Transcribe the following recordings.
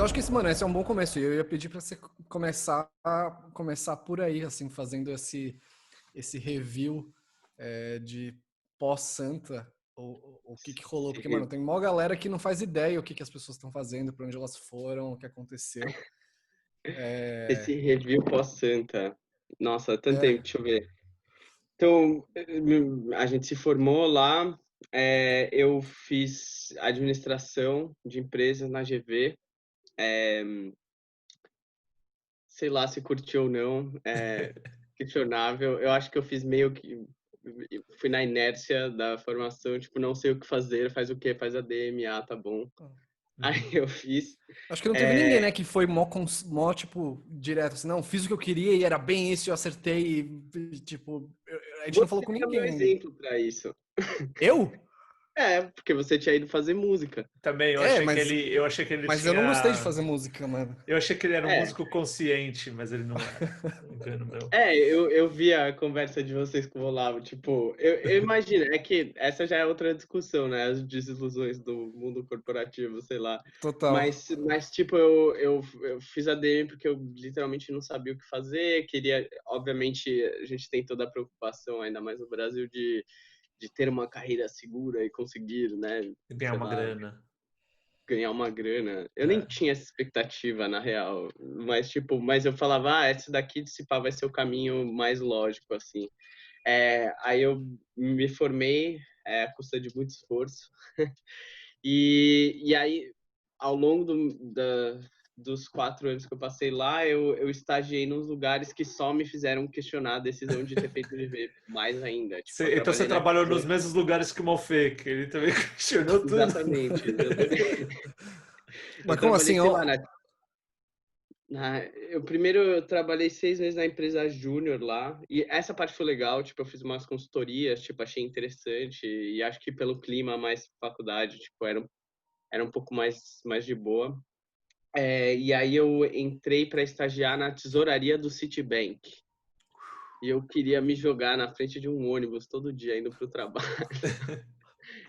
eu acho que esse, mano, esse é um bom começo. E eu ia pedir pra você começar por aí, assim, fazendo esse review de pós-Santa, o que que rolou. Porque, mano, tem mó galera que não faz ideia o que que as pessoas estão fazendo, pra onde elas foram, o que aconteceu. Esse É, review pós-Santa. Nossa, tanto é, tempo, deixa eu ver. Então, a gente se formou lá, eu fiz administração de empresas na GV, sei lá se curtiu ou não, questionável. Eu acho que eu fiz meio que, fui na inércia da formação, tipo, não sei o que fazer, faz o quê? Faz a DMA, tá bom. Aí uhum. eu fiz, Acho que não teve ninguém, né, que foi mó, tipo, direto, assim, não, fiz o que eu queria e era bem isso, eu acertei, tipo, a gente não falou você com é o meu ninguém ainda. exemplo para isso. Eu? Porque você tinha ido fazer música. Também É, eu achei que ele mas eu não gostei de tinha. fazer música, mano. Eu achei que ele era um É, músico consciente, mas ele não era. Engano meu. eu vi a conversa de vocês com o Olavo, tipo, eu imagino, é que essa já é outra discussão, né, as desilusões do mundo corporativo, sei lá, Total. mas tipo, eu fiz a DM porque eu literalmente não sabia o que fazer, queria, obviamente, a gente tem toda a preocupação, ainda mais no Brasil, de ter uma carreira segura e conseguir, né, Ganhar sei uma lá, grana. ganhar uma grana. Eu nem É. tinha essa expectativa, na real. Mas, tipo, mas eu falava, esse daqui de se pá vai ser o caminho mais lógico, assim. Aí eu me formei, à custa de muito esforço. E aí, ao longo dos 4 anos que eu passei lá, eu estagiei nos lugares que só me fizeram questionar a decisão de ter feito GV mais ainda. Tipo, eu Então você trabalhei na trabalhou nos tesoura. mesmos lugares que o Mofê, que ele também questionou tudo. Exatamente, exatamente. Eu Mas como trabalhei, assim? sei lá, eu trabalhei 6 meses na empresa Júnior lá, e essa parte foi legal, tipo, eu fiz umas consultorias, tipo, achei interessante, e acho que pelo clima mais faculdade, tipo, era um pouco mais de boa. E aí eu entrei para estagiar na tesouraria do Citibank, e eu queria me jogar na frente de um ônibus todo dia indo pro trabalho.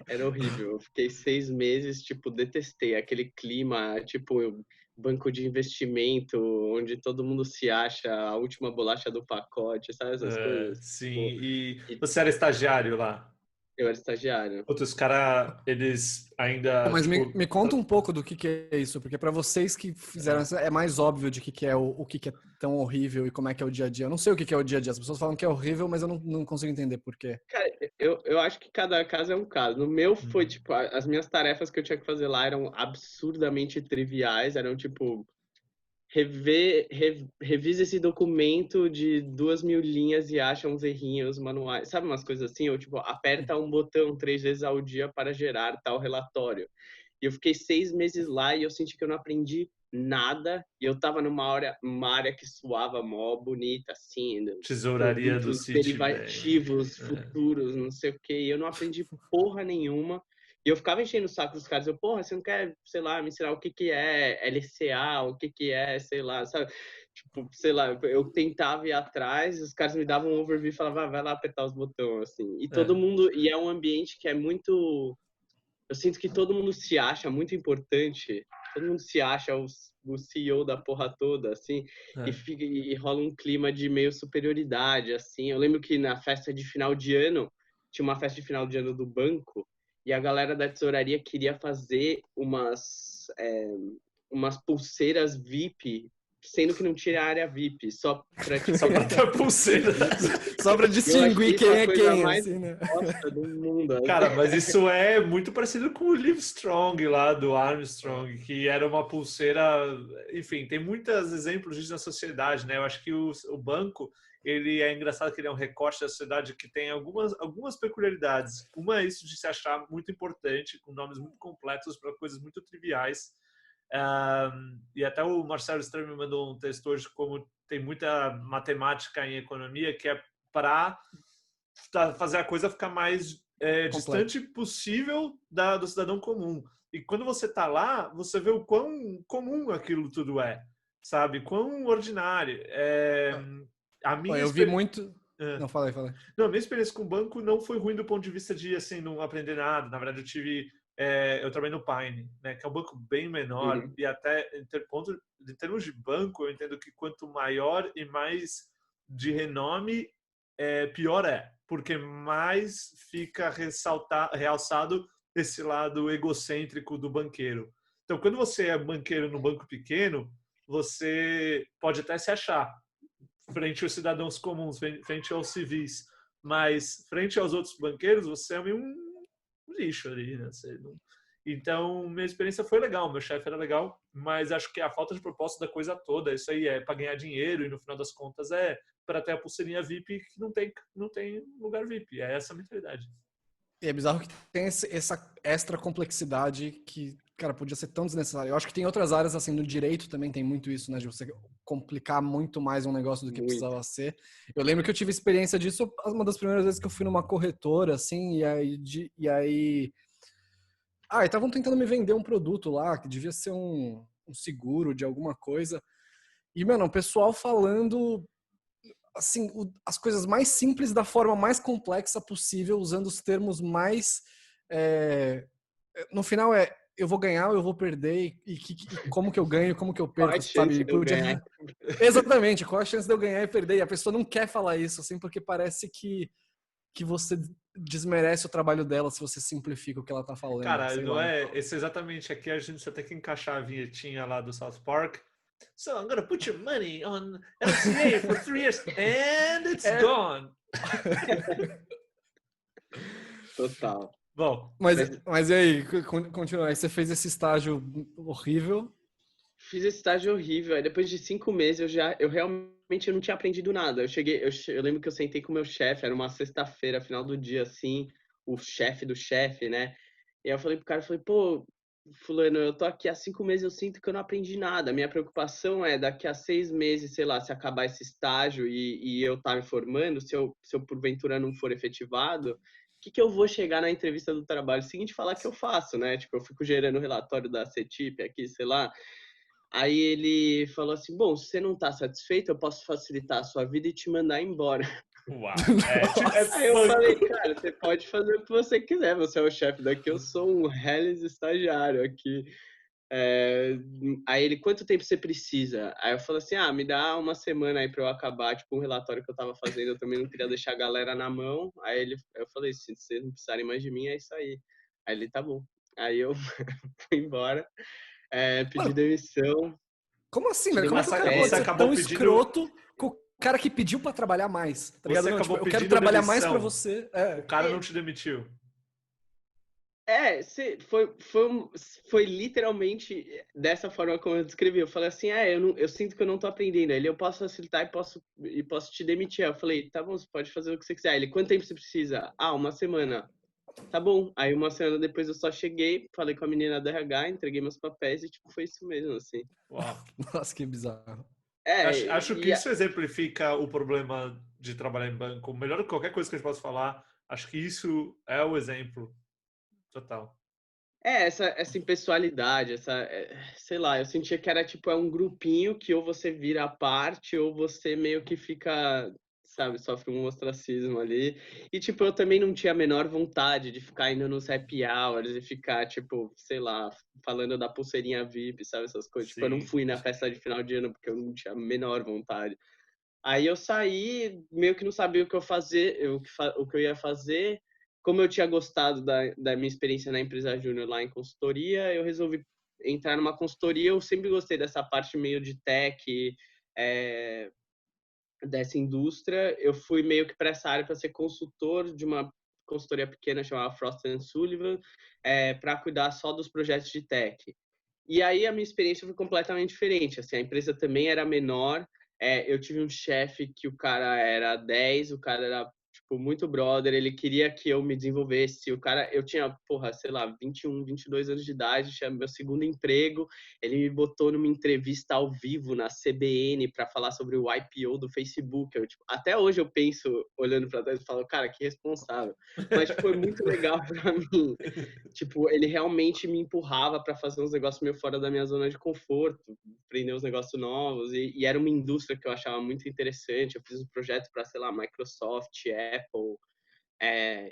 Era horrível. Eu fiquei 6 meses, tipo, detestei aquele clima, tipo, banco de investimento, onde todo mundo se acha a última bolacha do pacote, sabe essas É, coisas? sim, Tipo, e e você era estagiário lá? eu era estagiário. Outros os caras, eles Pô, ainda, mas tipo. me conta um pouco do que é isso, porque pra vocês que fizeram É. isso, é mais óbvio de que é o que é tão horrível e como é que é o dia a dia. Eu não sei o que é o dia a dia. As pessoas falam que é horrível, mas eu não consigo entender por quê. Cara, eu acho que cada caso é um caso. No meu foi, Uhum. tipo, as minhas tarefas que eu tinha que fazer lá eram absurdamente triviais, eram, tipo, revisa esse documento de 2.000 linhas e acha uns errinhos manuais, sabe umas coisas assim? Ou tipo, aperta um botão 3 vezes ao dia para gerar tal relatório. E eu fiquei 6 meses lá e eu senti que eu não aprendi nada. E eu tava uma área que suava mó bonita, assim, Tesouraria do produtos Citibank. derivativos, É. futuros, não sei o quê. E eu não aprendi porra nenhuma. E eu ficava enchendo o saco dos caras. Porra, você não quer, sei lá, me ensinar o que que é LCA, o que que é, sei lá, sabe? Tipo, sei lá, eu tentava ir atrás, os caras me davam um overview e falavam, vai lá apertar os botões, assim. E todo É. mundo, e é um ambiente que é muito, eu sinto que todo mundo se acha muito importante, todo mundo se acha o CEO da porra toda, assim, É. e rola um clima de meio superioridade, assim. Eu lembro que na festa de final de ano, tinha uma festa de final de ano do banco, e a galera da tesouraria queria fazer umas pulseiras VIP, sendo que não tinha área VIP, só pra, Só tipo, pra ter a pulseira. Só pra eu distinguir achei isso quem a é coisa quem, mais assim, né? bosta do mundo. Cara, mas isso é muito parecido com o Livestrong lá do Armstrong, que era uma pulseira. Enfim, tem muitos exemplos disso na sociedade, né? Eu acho que o banco, ele é engraçado que ele é um recorte da sociedade que tem algumas peculiaridades. Uma é isso de se achar muito importante, com nomes muito completos para coisas muito triviais. E até o Marcelo Sturm me mandou um texto hoje como tem muita matemática em economia que é para fazer a coisa ficar mais Completo. distante possível do cidadão comum. E quando você está lá, você vê o quão comum aquilo tudo é, sabe? Quão ordinário. A Ó, minha eu vi experiência. muito. Não, falei. Não, a minha experiência com o banco não foi ruim do ponto de vista de assim não aprender nada. Na verdade, eu tive eu trabalhei no Pine, né, que é um banco bem menor, e até em termos de banco, eu entendo que quanto maior e mais de renome, pior é, porque mais fica realçado esse lado egocêntrico do banqueiro. Então, quando você é banqueiro no banco pequeno, você pode até se achar frente aos cidadãos comuns, frente aos civis, mas frente aos outros banqueiros, você é meio um lixo ali, né? Então, minha experiência foi legal, meu chefe era legal, mas acho que a falta de propósito da coisa toda, isso aí é para ganhar dinheiro e no final das contas é para ter a pulseirinha VIP que não tem lugar VIP. É essa a mentalidade. E é bizarro que tem essa extra complexidade que, cara, podia ser tão desnecessária. Eu acho que tem outras áreas, assim, no direito também tem muito isso, né? De você complicar muito mais um negócio do que precisava ser. Eu lembro que eu tive experiência disso uma das primeiras vezes que eu fui numa corretora, assim, e aí estavam tentando me vender um produto lá, que devia ser um seguro de alguma coisa. E, mano, o pessoal falando, assim, as coisas mais simples da forma mais complexa possível, usando os termos mais... no final eu vou ganhar, eu vou perder, e como que eu ganho, como que eu perco, Qual a chance sabe? de eu ganhar? Exatamente, qual a chance de eu ganhar e perder? E a pessoa não quer falar isso, assim, porque parece que você desmerece o trabalho dela se você simplifica o que ela tá falando, Cara, sei não lá. é? Esse exatamente aqui a gente só tem que encaixar a vinhetinha lá do South Park. So I'm gonna put your money on LCA for 3 years and it's gone. Total. Bom, Mas e aí, continua. Aí você fez esse estágio horrível. Fiz esse estágio horrível. Aí depois de 5 meses eu realmente não tinha aprendido nada. Eu lembro que eu sentei com o meu chefe, era uma sexta-feira, final do dia, assim, o chefe do chefe, né? E aí eu falei pro cara, pô, fulano, eu tô aqui há 5 meses, eu sinto que eu não aprendi nada. Minha preocupação é daqui a 6 meses, sei lá, se acabar esse estágio e eu tá me formando, se eu porventura não for efetivado, que eu vou chegar na entrevista do trabalho seguinte e falar que eu faço, né? Tipo, eu fico gerando o relatório da CETIP aqui, sei lá. Aí ele falou assim, bom, se você não tá satisfeito, eu posso facilitar a sua vida e te mandar embora. uau. Aí eu falei, cara, você pode fazer o que você quiser, você é o chefe daqui, eu sou um reles estagiário aqui. Aí ele, quanto tempo você precisa? Aí eu falei assim, me dá uma semana aí pra eu acabar, tipo, um relatório que eu tava fazendo, eu também não queria deixar a galera na mão. Eu falei, se vocês não precisarem mais de mim, é isso aí. Aí ele, tá bom. Aí eu fui embora, pedi Mano, demissão, como assim, velho? tirei Como umas que o cara pode Você ser férias. acabou tão pedindo. escroto com o cara que pediu pra trabalhar mais? Tá ligado? Você Não, tipo, acabou eu quero pedindo trabalhar mais pra demissão. você. O cara não te demitiu. Foi literalmente dessa forma como eu descrevi. Eu falei assim, eu sinto que eu não tô aprendendo. Ele, eu posso facilitar e posso te demitir. Aí eu falei, tá bom, você pode fazer o que você quiser. Ele, quanto tempo você precisa? Uma semana. Tá bom. Aí uma semana depois eu só cheguei, falei com a menina da RH, entreguei meus papéis e tipo, foi isso mesmo, assim. Uau. Nossa, que bizarro. Acho que isso exemplifica o problema de trabalhar em banco. Melhor do que qualquer coisa que a gente possa falar, acho que isso é o exemplo total. Essa impessoalidade, sei lá, eu sentia que era tipo, um grupinho que ou você vira à parte ou você meio que fica, sabe, sofre um ostracismo ali. E tipo, eu também não tinha a menor vontade de ficar indo nos happy hours e ficar, tipo, sei lá, falando da pulseirinha VIP, sabe, essas coisas. Tipo, eu não Sim. fui na festa de final de ano porque eu não tinha a menor vontade. Aí eu saí, meio que não sabia o que eu fazer, o que eu ia fazer. Como eu tinha gostado da minha experiência na empresa júnior lá em consultoria, eu resolvi entrar numa consultoria. Eu sempre gostei dessa parte meio de tech, dessa indústria. Eu fui meio que para essa área para ser consultor de uma consultoria pequena chamada Frost & Sullivan, para cuidar só dos projetos de tech. E aí a minha experiência foi completamente diferente. Assim, a empresa também era menor. Eu tive um chefe que o cara era 10, o cara era tipo muito brother, ele queria que eu me desenvolvesse. Eu tinha, porra, sei lá, 21, 22 anos de idade, tinha meu segundo emprego. Ele me botou numa entrevista ao vivo na CBN para falar sobre o IPO do Facebook. Tipo, até hoje eu penso, olhando para trás, e falo, cara, que responsável. Mas tipo, foi muito legal para mim. Tipo, ele realmente me empurrava para fazer uns negócios meio fora da minha zona de conforto, aprender uns negócios novos, e era uma indústria que eu achava muito interessante. Eu fiz um projeto para, sei lá, Microsoft, Apple,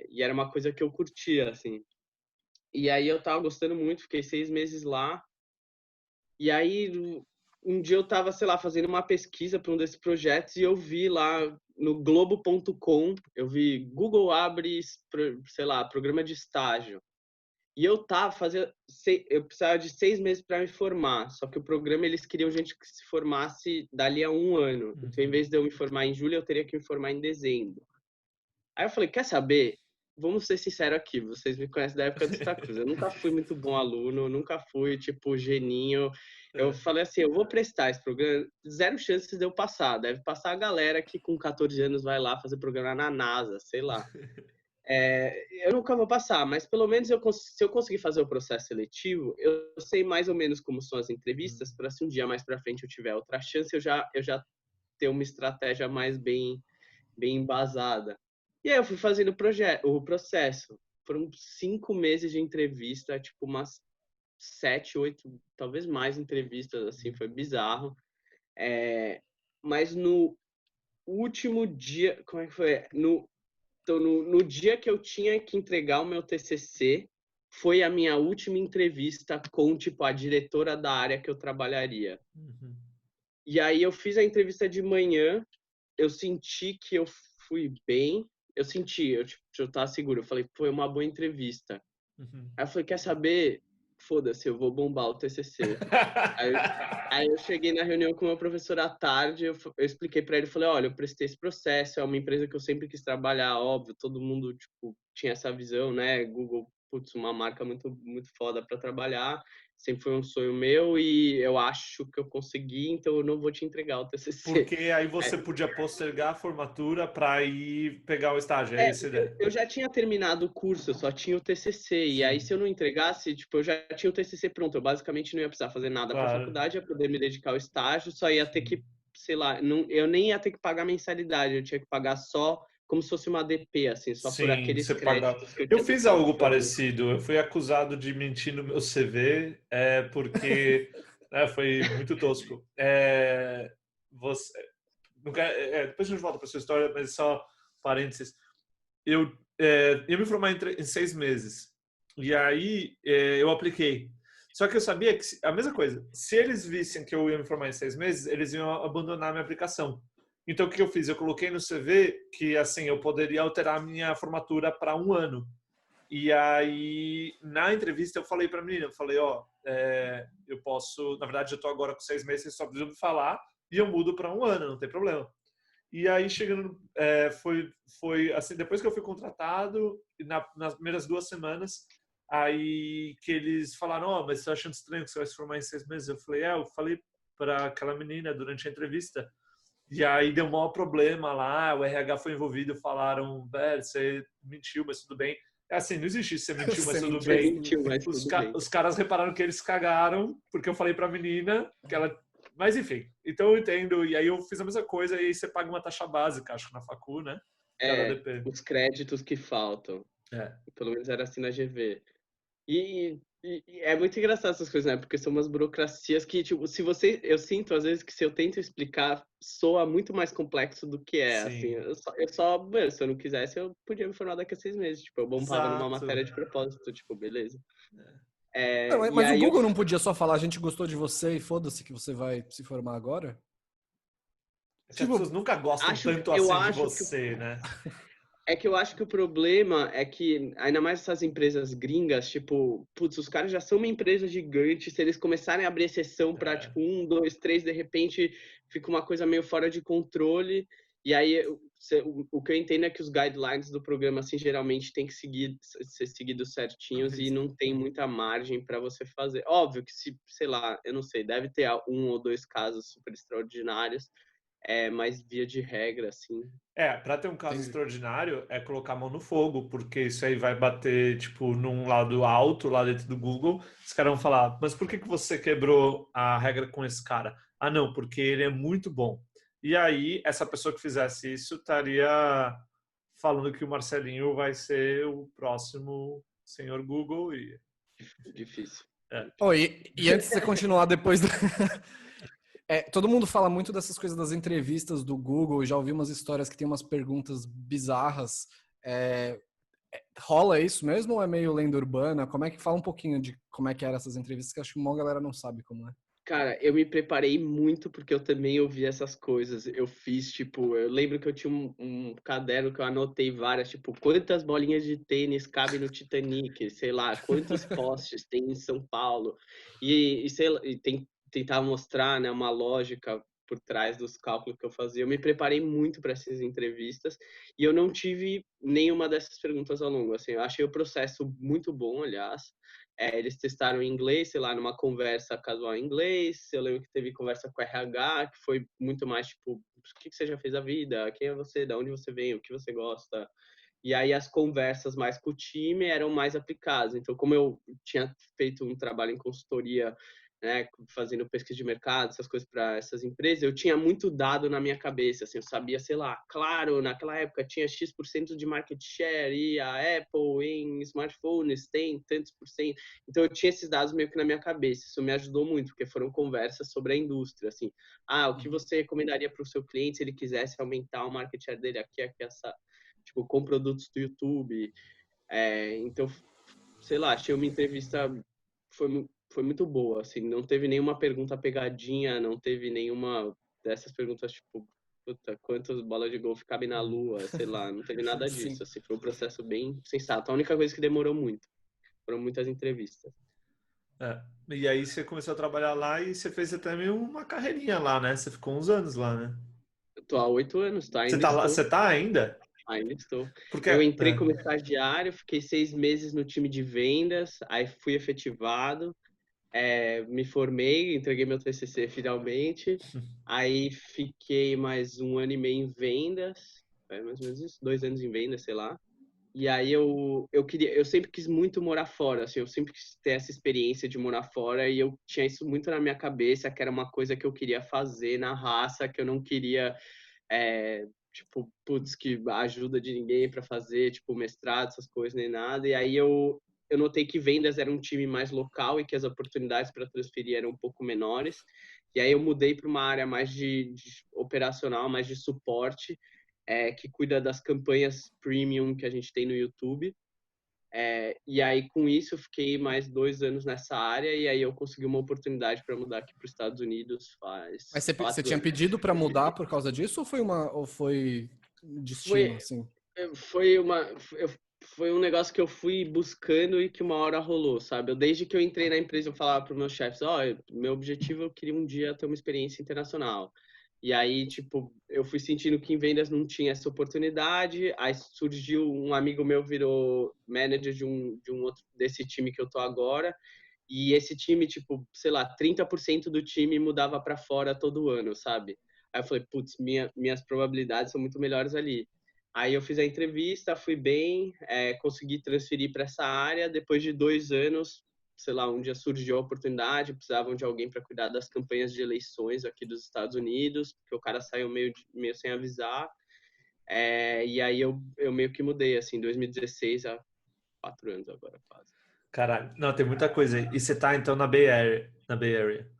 e era uma coisa que eu curtia, assim. E aí eu tava gostando muito, fiquei 6 meses lá. E aí um dia eu tava, sei lá, fazendo uma pesquisa para um desses projetos e eu vi lá no globo.com, eu vi Google abre, sei lá, programa de estágio. E eu eu precisava de 6 meses para me formar, só que o programa eles queriam gente que se formasse dali a 1 ano. Então, em vez de eu me formar em julho, eu teria que me formar em dezembro. Aí eu falei, quer saber? Vamos ser sinceros aqui, vocês me conhecem da época do Santa Cruz. Eu nunca fui muito bom aluno, nunca fui, tipo, geninho. Eu falei assim, eu vou prestar esse programa, 0 chances de eu passar. Deve passar a galera que com 14 anos vai lá fazer programa na NASA, sei lá. Eu nunca vou passar, mas pelo menos se eu conseguir fazer o processo seletivo, eu sei mais ou menos como são as entrevistas, para se um dia mais para frente eu tiver outra chance, eu já ter uma estratégia mais bem embasada. E aí eu fui fazendo o processo. Foram 5 meses de entrevista, tipo umas 7, 8, talvez mais entrevistas, assim, foi bizarro. Mas no último dia, como é que foi? Então, no dia que eu tinha que entregar o meu TCC, foi a minha última entrevista com, tipo, a diretora da área que eu trabalharia. E aí eu fiz a entrevista de manhã, eu senti que eu fui bem, eu tava seguro, eu falei, foi uma boa entrevista. Aí eu falei, quer saber? Foda-se, eu vou bombar o TCC. Aí eu cheguei na reunião com o meu professor à tarde, eu expliquei para ele, falei, olha, eu prestei esse processo, é uma empresa que eu sempre quis trabalhar, óbvio, todo mundo, tipo, tinha essa visão, né? Google, putz, uma marca muito, muito foda para trabalhar, sempre foi um sonho meu e eu acho que eu consegui, então eu não vou te entregar o TCC. Porque aí você podia postergar a formatura para ir pegar o estágio, é isso a ideia? Eu já tinha terminado o curso, eu só tinha o TCC, e aí se eu não entregasse, tipo, eu já tinha o TCC pronto, eu basicamente não ia precisar fazer nada para a faculdade, ia poder me dedicar ao estágio, só ia ter que, sei lá, eu nem ia ter que pagar mensalidade, eu tinha que pagar só como se fosse uma DP, assim, só por aqueles créditos que eu fiz algo parecido, eu fui acusado de mentir no meu CV, porque foi muito tosco. Você, depois a gente volta para sua história, mas só parênteses. Eu ia me formar em 6 meses. E aí eu apliquei. Só que eu sabia que a mesma coisa. Se eles vissem que eu ia me formar em 6 meses, eles iam abandonar a minha aplicação. Então o que eu fiz? Eu coloquei no CV que assim eu poderia alterar a minha formatura para 1 ano. E aí na entrevista eu falei para a menina, eu falei, eu posso, na verdade eu estou agora com 6 meses, vocês só precisam me falar e eu mudo para 1 ano, não tem problema. E aí, chegando, foi assim, depois que eu fui contratado, nas primeiras 2 semanas, aí que eles falaram, mas você tá achando estranho que você vai se formar em 6 meses? Eu falei, eu falei para aquela menina durante a entrevista. E aí deu um maior problema lá, o RH foi envolvido, falaram, velho, você mentiu, mas tudo bem. Assim, não existe você mentiu, mas tudo bem. Os caras repararam que eles cagaram, porque eu falei pra menina que ela... Mas enfim, então eu entendo. E aí eu fiz a mesma coisa e aí você paga uma taxa básica, acho que na facu, né? Os créditos que faltam. Pelo menos era assim na GV. E é muito engraçado essas coisas, né? Porque são umas burocracias que, tipo, eu sinto às vezes que se eu tento explicar, soa muito mais complexo do que é, assim. Se eu não quisesse, eu podia me formar daqui a 6 meses. Tipo, eu bombava numa matéria de propósito, tipo, beleza. Mas o Google não podia só falar, a gente gostou de você e foda-se que você vai se formar agora? As pessoas nunca gostam tanto assim de você, né? É que eu acho que o problema é que, ainda mais essas empresas gringas, tipo, putz, os caras já são uma empresa gigante, se eles começarem a abrir exceção para, tipo, 1, 2, 3, de repente fica uma coisa meio fora de controle, e aí o que eu entendo é que os guidelines do programa, assim, geralmente tem que ser seguidos certinhos e não tem muita margem para você fazer. Óbvio que se, sei lá, eu não sei, deve ter 1 ou 2 casos super extraordinários, mas via de regra, assim... para ter um caso extraordinário, é colocar a mão no fogo, porque isso aí vai bater, tipo, num lado alto, lá dentro do Google. Os caras vão falar, mas por que você quebrou a regra com esse cara? Ah, não, porque ele é muito bom. E aí, essa pessoa que fizesse isso estaria falando que o Marcelinho vai ser o próximo senhor Google e... Difícil. E antes de você continuar depois do... todo mundo fala muito dessas coisas das entrevistas do Google, já ouvi umas histórias que tem umas perguntas bizarras. rola isso mesmo ou é meio lenda urbana? Como é que fala um pouquinho de como é que eram essas entrevistas, que acho que uma galera não sabe como é. Cara, eu me preparei muito porque eu também ouvi essas coisas. Eu fiz, tipo, eu lembro que eu tinha um caderno que eu anotei várias, tipo, quantas bolinhas de tênis cabem no Titanic, sei lá, quantos postes tem em São Paulo. Sei lá, tentar mostrar, né, uma lógica por trás dos cálculos que eu fazia. Eu me preparei muito para essas entrevistas e eu não tive nenhuma dessas perguntas ao longo. Assim, eu achei o processo muito bom, aliás. Eles testaram em inglês, sei lá, numa conversa casual em inglês. Eu lembro que teve conversa com o RH, que foi muito mais tipo, o que você já fez a vida? Quem é você? De onde você vem? O que você gosta? E aí as conversas mais com o time eram mais aplicadas. Então, como eu tinha feito um trabalho em consultoria, né, fazendo pesquisa de mercado, essas coisas para essas empresas, eu tinha muito dado na minha cabeça, assim, eu sabia, sei lá, claro, naquela época tinha X% de market share e a Apple em smartphones tem tantos por cento. Então, eu tinha esses dados meio que na minha cabeça. Isso me ajudou muito, porque foram conversas sobre a indústria, assim. O que você recomendaria para o seu cliente se ele quisesse aumentar o market share dele aqui, essa, tipo, com produtos do YouTube. Então, sei lá, achei uma entrevista foi muito boa, assim, não teve nenhuma pergunta pegadinha, não teve nenhuma dessas perguntas tipo, puta, quantas bolas de golfe cabem na lua, sei lá, não teve nada disso, assim, foi um processo bem sensato. A única coisa que demorou muito, foram muitas entrevistas. E aí você começou a trabalhar lá e você fez até meio uma carreirinha lá, né? Você ficou uns anos lá, né? Eu tô há 8 anos, tá? Você Ainda tá lá, estou. você tá ainda? Ainda estou. Porque Eu entrei como estagiário, fiquei 6 meses no time de vendas, aí fui efetivado, me formei, entreguei meu TCC finalmente, aí fiquei mais 1 ano e meio em vendas, mais ou menos isso, 2 anos em vendas, sei lá. E aí eu sempre quis muito morar fora, assim, eu sempre quis ter essa experiência de morar fora e eu tinha isso muito na minha cabeça, que era uma coisa que eu queria fazer na raça, que eu não queria, tipo, putz, que ajuda de ninguém para fazer, tipo, mestrado, essas coisas, nem nada. E aí eu notei que vendas era um time mais local e que as oportunidades para transferir eram um pouco menores. E aí eu mudei para uma área mais de operacional, mais de suporte, que cuida das campanhas premium que a gente tem no YouTube. E aí, com isso, eu fiquei mais 2 anos nessa área e aí eu consegui uma oportunidade para mudar aqui para os Estados Unidos faz Mas você 4 tinha anos. pedido para mudar por causa disso ou foi destino, Foi, assim? foi uma, foi um negócio que eu fui buscando e que uma hora rolou, sabe? Desde que eu entrei na empresa, eu falava para os meus chefes, meu objetivo, eu queria um dia ter uma experiência internacional. E aí, tipo, eu fui sentindo que em vendas não tinha essa oportunidade. Aí surgiu um amigo meu, virou manager de um outro, desse time que eu tô agora. E esse time, tipo, sei lá, 30% do time mudava para fora todo ano, sabe? Aí eu falei, putz, minhas probabilidades são muito melhores ali. Aí eu fiz a entrevista, fui bem, consegui transferir para essa área. Depois de 2 anos, sei lá, um dia surgiu a oportunidade, precisavam de alguém para cuidar das campanhas de eleições aqui dos Estados Unidos, porque o cara saiu meio sem avisar. E aí eu meio que mudei, assim, em 2016, há 4 anos agora, quase. Caralho, não, tem muita coisa aí. E você tá então na Bay Area, na Bay Area.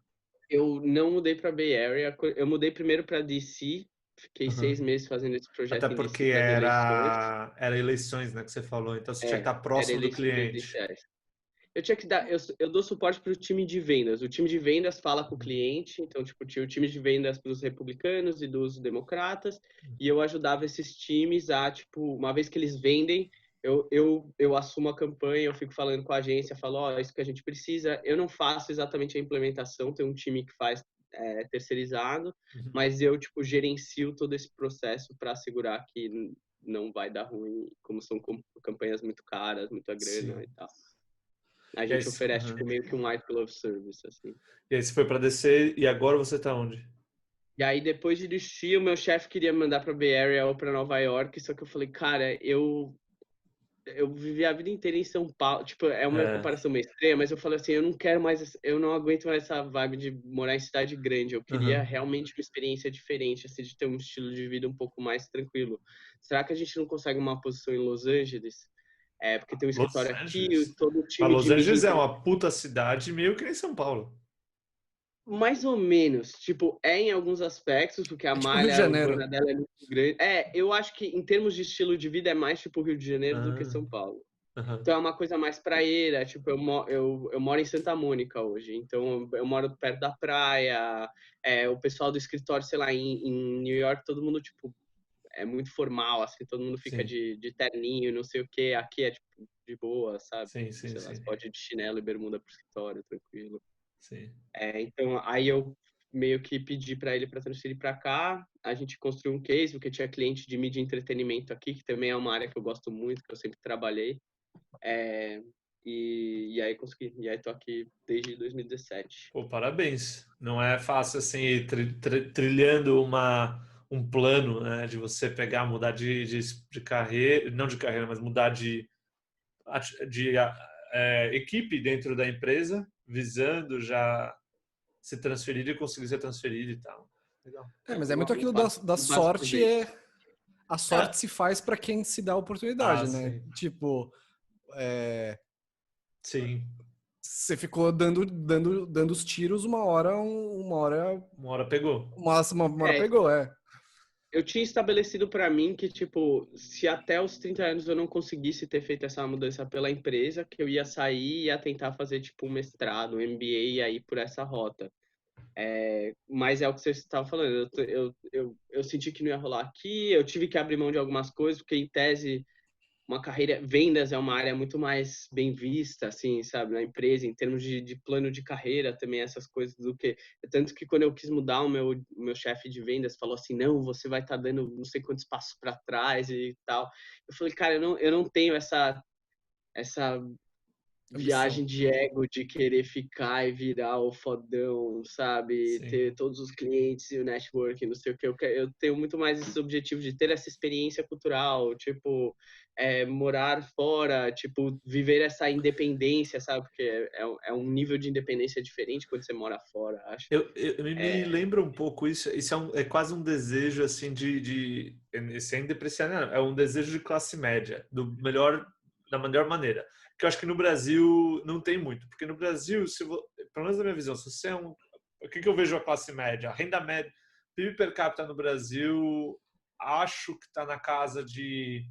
Eu não mudei para Bay Area, eu mudei primeiro para DC, fiquei 6 meses fazendo esse Até projeto em porque DC das eleições. era eleições, né, que você falou. Então você tinha que estar Era próximo do eleições cliente. presidenciais. Eu tinha que dar, eu dou suporte para o time de vendas. O time de vendas fala com o cliente, então tipo tinha o time de vendas para os republicanos e dos democratas, e eu ajudava esses times a tipo uma vez que eles vendem, eu assumo a campanha, eu fico falando com a agência, falo, isso que a gente precisa. Eu não faço exatamente a implementação, tem um time que faz terceirizado, mas eu tipo gerencio todo esse processo para assegurar que não vai dar ruim, como são campanhas muito caras, muita grana. Sim. E tal. A gente oferece tipo, meio que um white glove service, assim. E aí você foi para descer e agora você tá onde? E aí, depois de desistir, o meu chefe queria me mandar pra Bay Area ou pra Nova York, só que eu falei, cara, eu vivi a vida inteira em São Paulo. Tipo, é uma comparação meio estranha, mas eu falei assim, eu não quero mais, eu não aguento mais essa vibe de morar em cidade grande. Eu queria realmente uma experiência diferente, assim, de ter um estilo de vida um pouco mais tranquilo. Será que a gente não consegue uma posição em Los Angeles? Porque tem um Los escritório aqui, Angeles. todo o Mas time Los de mídia. Angeles é uma puta cidade meio que nem São Paulo. Mais ou menos. Tipo, em alguns aspectos, porque a É tipo Rio de malha Janeiro. urbana dela é muito grande. Eu acho que em termos de estilo de vida é mais tipo Rio de Janeiro do que Ah, São Paulo. aham. Então é uma coisa mais praieira, tipo, eu moro em Santa Mônica hoje, então eu moro perto da praia, o pessoal do escritório, sei lá, em New York, todo mundo, tipo, é muito formal, assim, todo mundo fica Sim, de terninho, não sei o quê, aqui é, tipo, de boa, sabe? sim, sim, Sei lá, você sim, pode ir de chinelo e bermuda pro escritório, tranquilo. sim. Então, aí eu meio que pedi para ele para transferir para cá. A gente construiu um case, porque tinha cliente de mídia e entretenimento aqui, que também é uma área que eu gosto muito, que eu sempre trabalhei. É, e aí consegui. E aí tô aqui desde 2017. Pô, parabéns. Não é fácil assim ir trilhando um plano, né, de você pegar, mudar de carreira, não de carreira, mas mudar de equipe dentro da empresa, visando já se transferir e conseguir ser transferido e tal. Legal. Mas é Não, muito um aquilo passo, da um passo por sorte. vez. A sorte se faz para quem se dá a Ah, oportunidade, né? sim. Tipo, Sim. você ficou dando os tiros, Uma hora pegou. uma hora É, pegou, é. eu tinha estabelecido para mim que, tipo, se até os 30 anos eu não conseguisse ter feito essa mudança pela empresa, que eu ia sair e ia tentar fazer, tipo, um mestrado, um MBA e aí por essa rota. Mas é o que você estava falando, eu senti que não ia rolar aqui, eu tive que abrir mão de algumas coisas, porque em tese uma carreira, vendas é uma área muito mais bem vista, assim, sabe, na empresa, em termos de plano de carreira também, essas coisas do que... Tanto que quando eu quis mudar, o meu chefe de vendas falou assim, não, você vai estar dando não sei quantos passos para trás e tal. Eu falei, cara, eu não tenho essa Ambição. viagem de ego de querer ficar e virar o fodão, sabe? Sim. Ter todos os clientes e o network, não sei o que. Eu tenho muito mais esse objetivo de ter essa experiência cultural, tipo, morar fora, tipo, viver essa independência, sabe? Porque é um nível de independência diferente quando você mora fora, acho. Eu me lembro um pouco isso. Isso é quase um desejo assim sem depreciar, não, é um desejo de classe média, da melhor maneira. Que eu acho que no Brasil não tem muito, porque no Brasil, pelo menos na minha visão, se você é o que eu vejo a classe média, a renda média, PIB per capita no Brasil, acho que está na casa de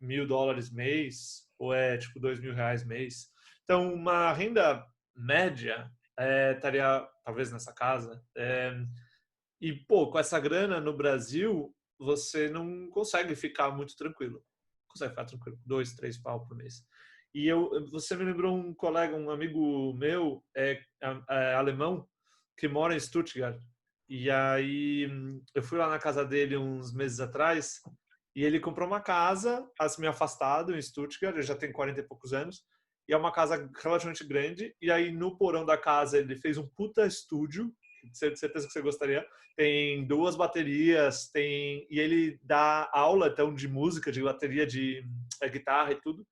$1.000 mês, ou é tipo R$ 2.000 mês. Então, uma renda média estaria talvez nessa casa. E, pô, com essa grana no Brasil, você não consegue ficar muito tranquilo. Consegue ficar tranquilo, 2, 3 pau por mês. Você me lembrou um colega, um amigo meu, alemão, que mora em Stuttgart. E aí eu fui lá na casa dele uns meses atrás e ele comprou uma casa, assim, meio afastado, em Stuttgart, ele já tem 40 e poucos anos, e é uma casa relativamente grande, e aí no porão da casa ele fez um puta estúdio, certeza que você gostaria, tem 2 baterias, e ele dá aula então de música, de bateria, de guitarra e tudo,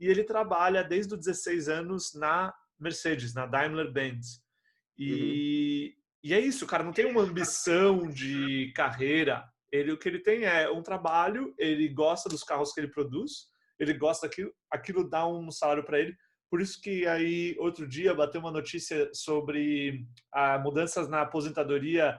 e ele trabalha desde os 16 anos na Mercedes, na Daimler-Benz. Uhum. E é isso, cara, não tem uma ambição de carreira. O que ele tem é um trabalho, ele gosta dos carros que ele produz, ele gosta daquilo, aquilo dá um salário para ele. Por isso que aí, outro dia, bateu uma notícia sobre mudanças na aposentadoria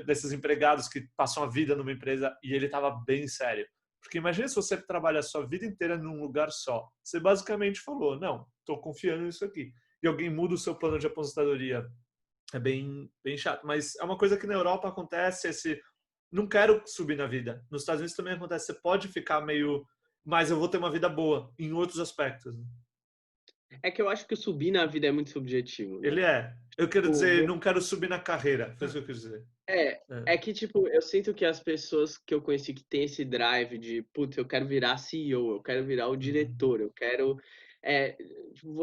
desses empregados que passam a vida numa empresa, e ele estava bem sério. Porque imagina se você trabalha a sua vida inteira num lugar só. Você basicamente falou, não, estou confiando nisso aqui. E alguém muda o seu plano de aposentadoria. É bem, bem chato. Mas é uma coisa que na Europa acontece, não quero subir na vida. Nos Estados Unidos também acontece, você pode ficar meio, mas eu vou ter uma vida boa em outros aspectos. É que eu acho que o subir na vida é muito subjetivo, né? Ele é. Eu quero dizer, Tipo, não quero subir na carreira. Foi isso que eu quis dizer. É, É. é que, tipo, eu sinto que as pessoas que eu conheci que têm esse drive de, putz, eu quero virar CEO, eu quero virar o Uhum. diretor, eu quero. É, tipo,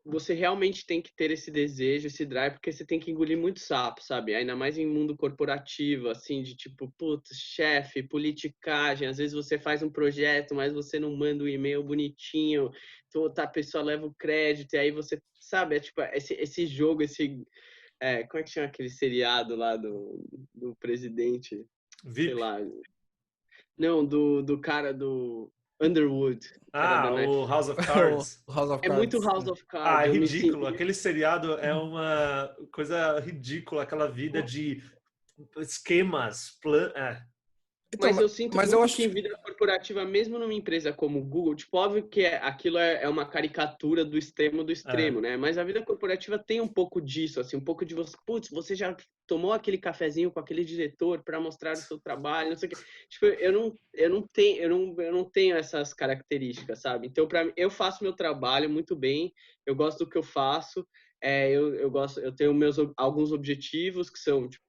você realmente tem que ter esse desejo, esse drive, porque você tem que engolir muito sapo, sabe? Ainda mais em mundo corporativo, assim, de tipo, putz, chefe, politicagem. Às vezes você faz um projeto, mas você não manda um e-mail bonitinho, então outra pessoa leva o crédito, e aí você, sabe? É tipo, esse jogo, como é que chama aquele seriado lá do presidente? Sei VIP. lá. Não, do cara do. Underwood. Era da O House of O Cards. House of É muito Cards. House of Cards. É eu me ridículo. sinto- Aquele seriado é uma coisa ridícula, aquela vida de esquemas, Então, Mas eu sinto mas eu muito que acho. em vida corporativa, mesmo numa empresa como o Google, tipo, óbvio que aquilo é uma caricatura do extremo do extremo, né? Mas a vida corporativa tem um pouco disso, assim, um pouco de você, putz, você já tomou aquele cafezinho com aquele diretor para mostrar o seu trabalho, não sei o quê. Tipo, eu não tenho essas características, sabe? Então, para mim, eu faço meu trabalho muito bem, eu gosto do que eu faço, eu gosto, eu tenho alguns objetivos que são, tipo,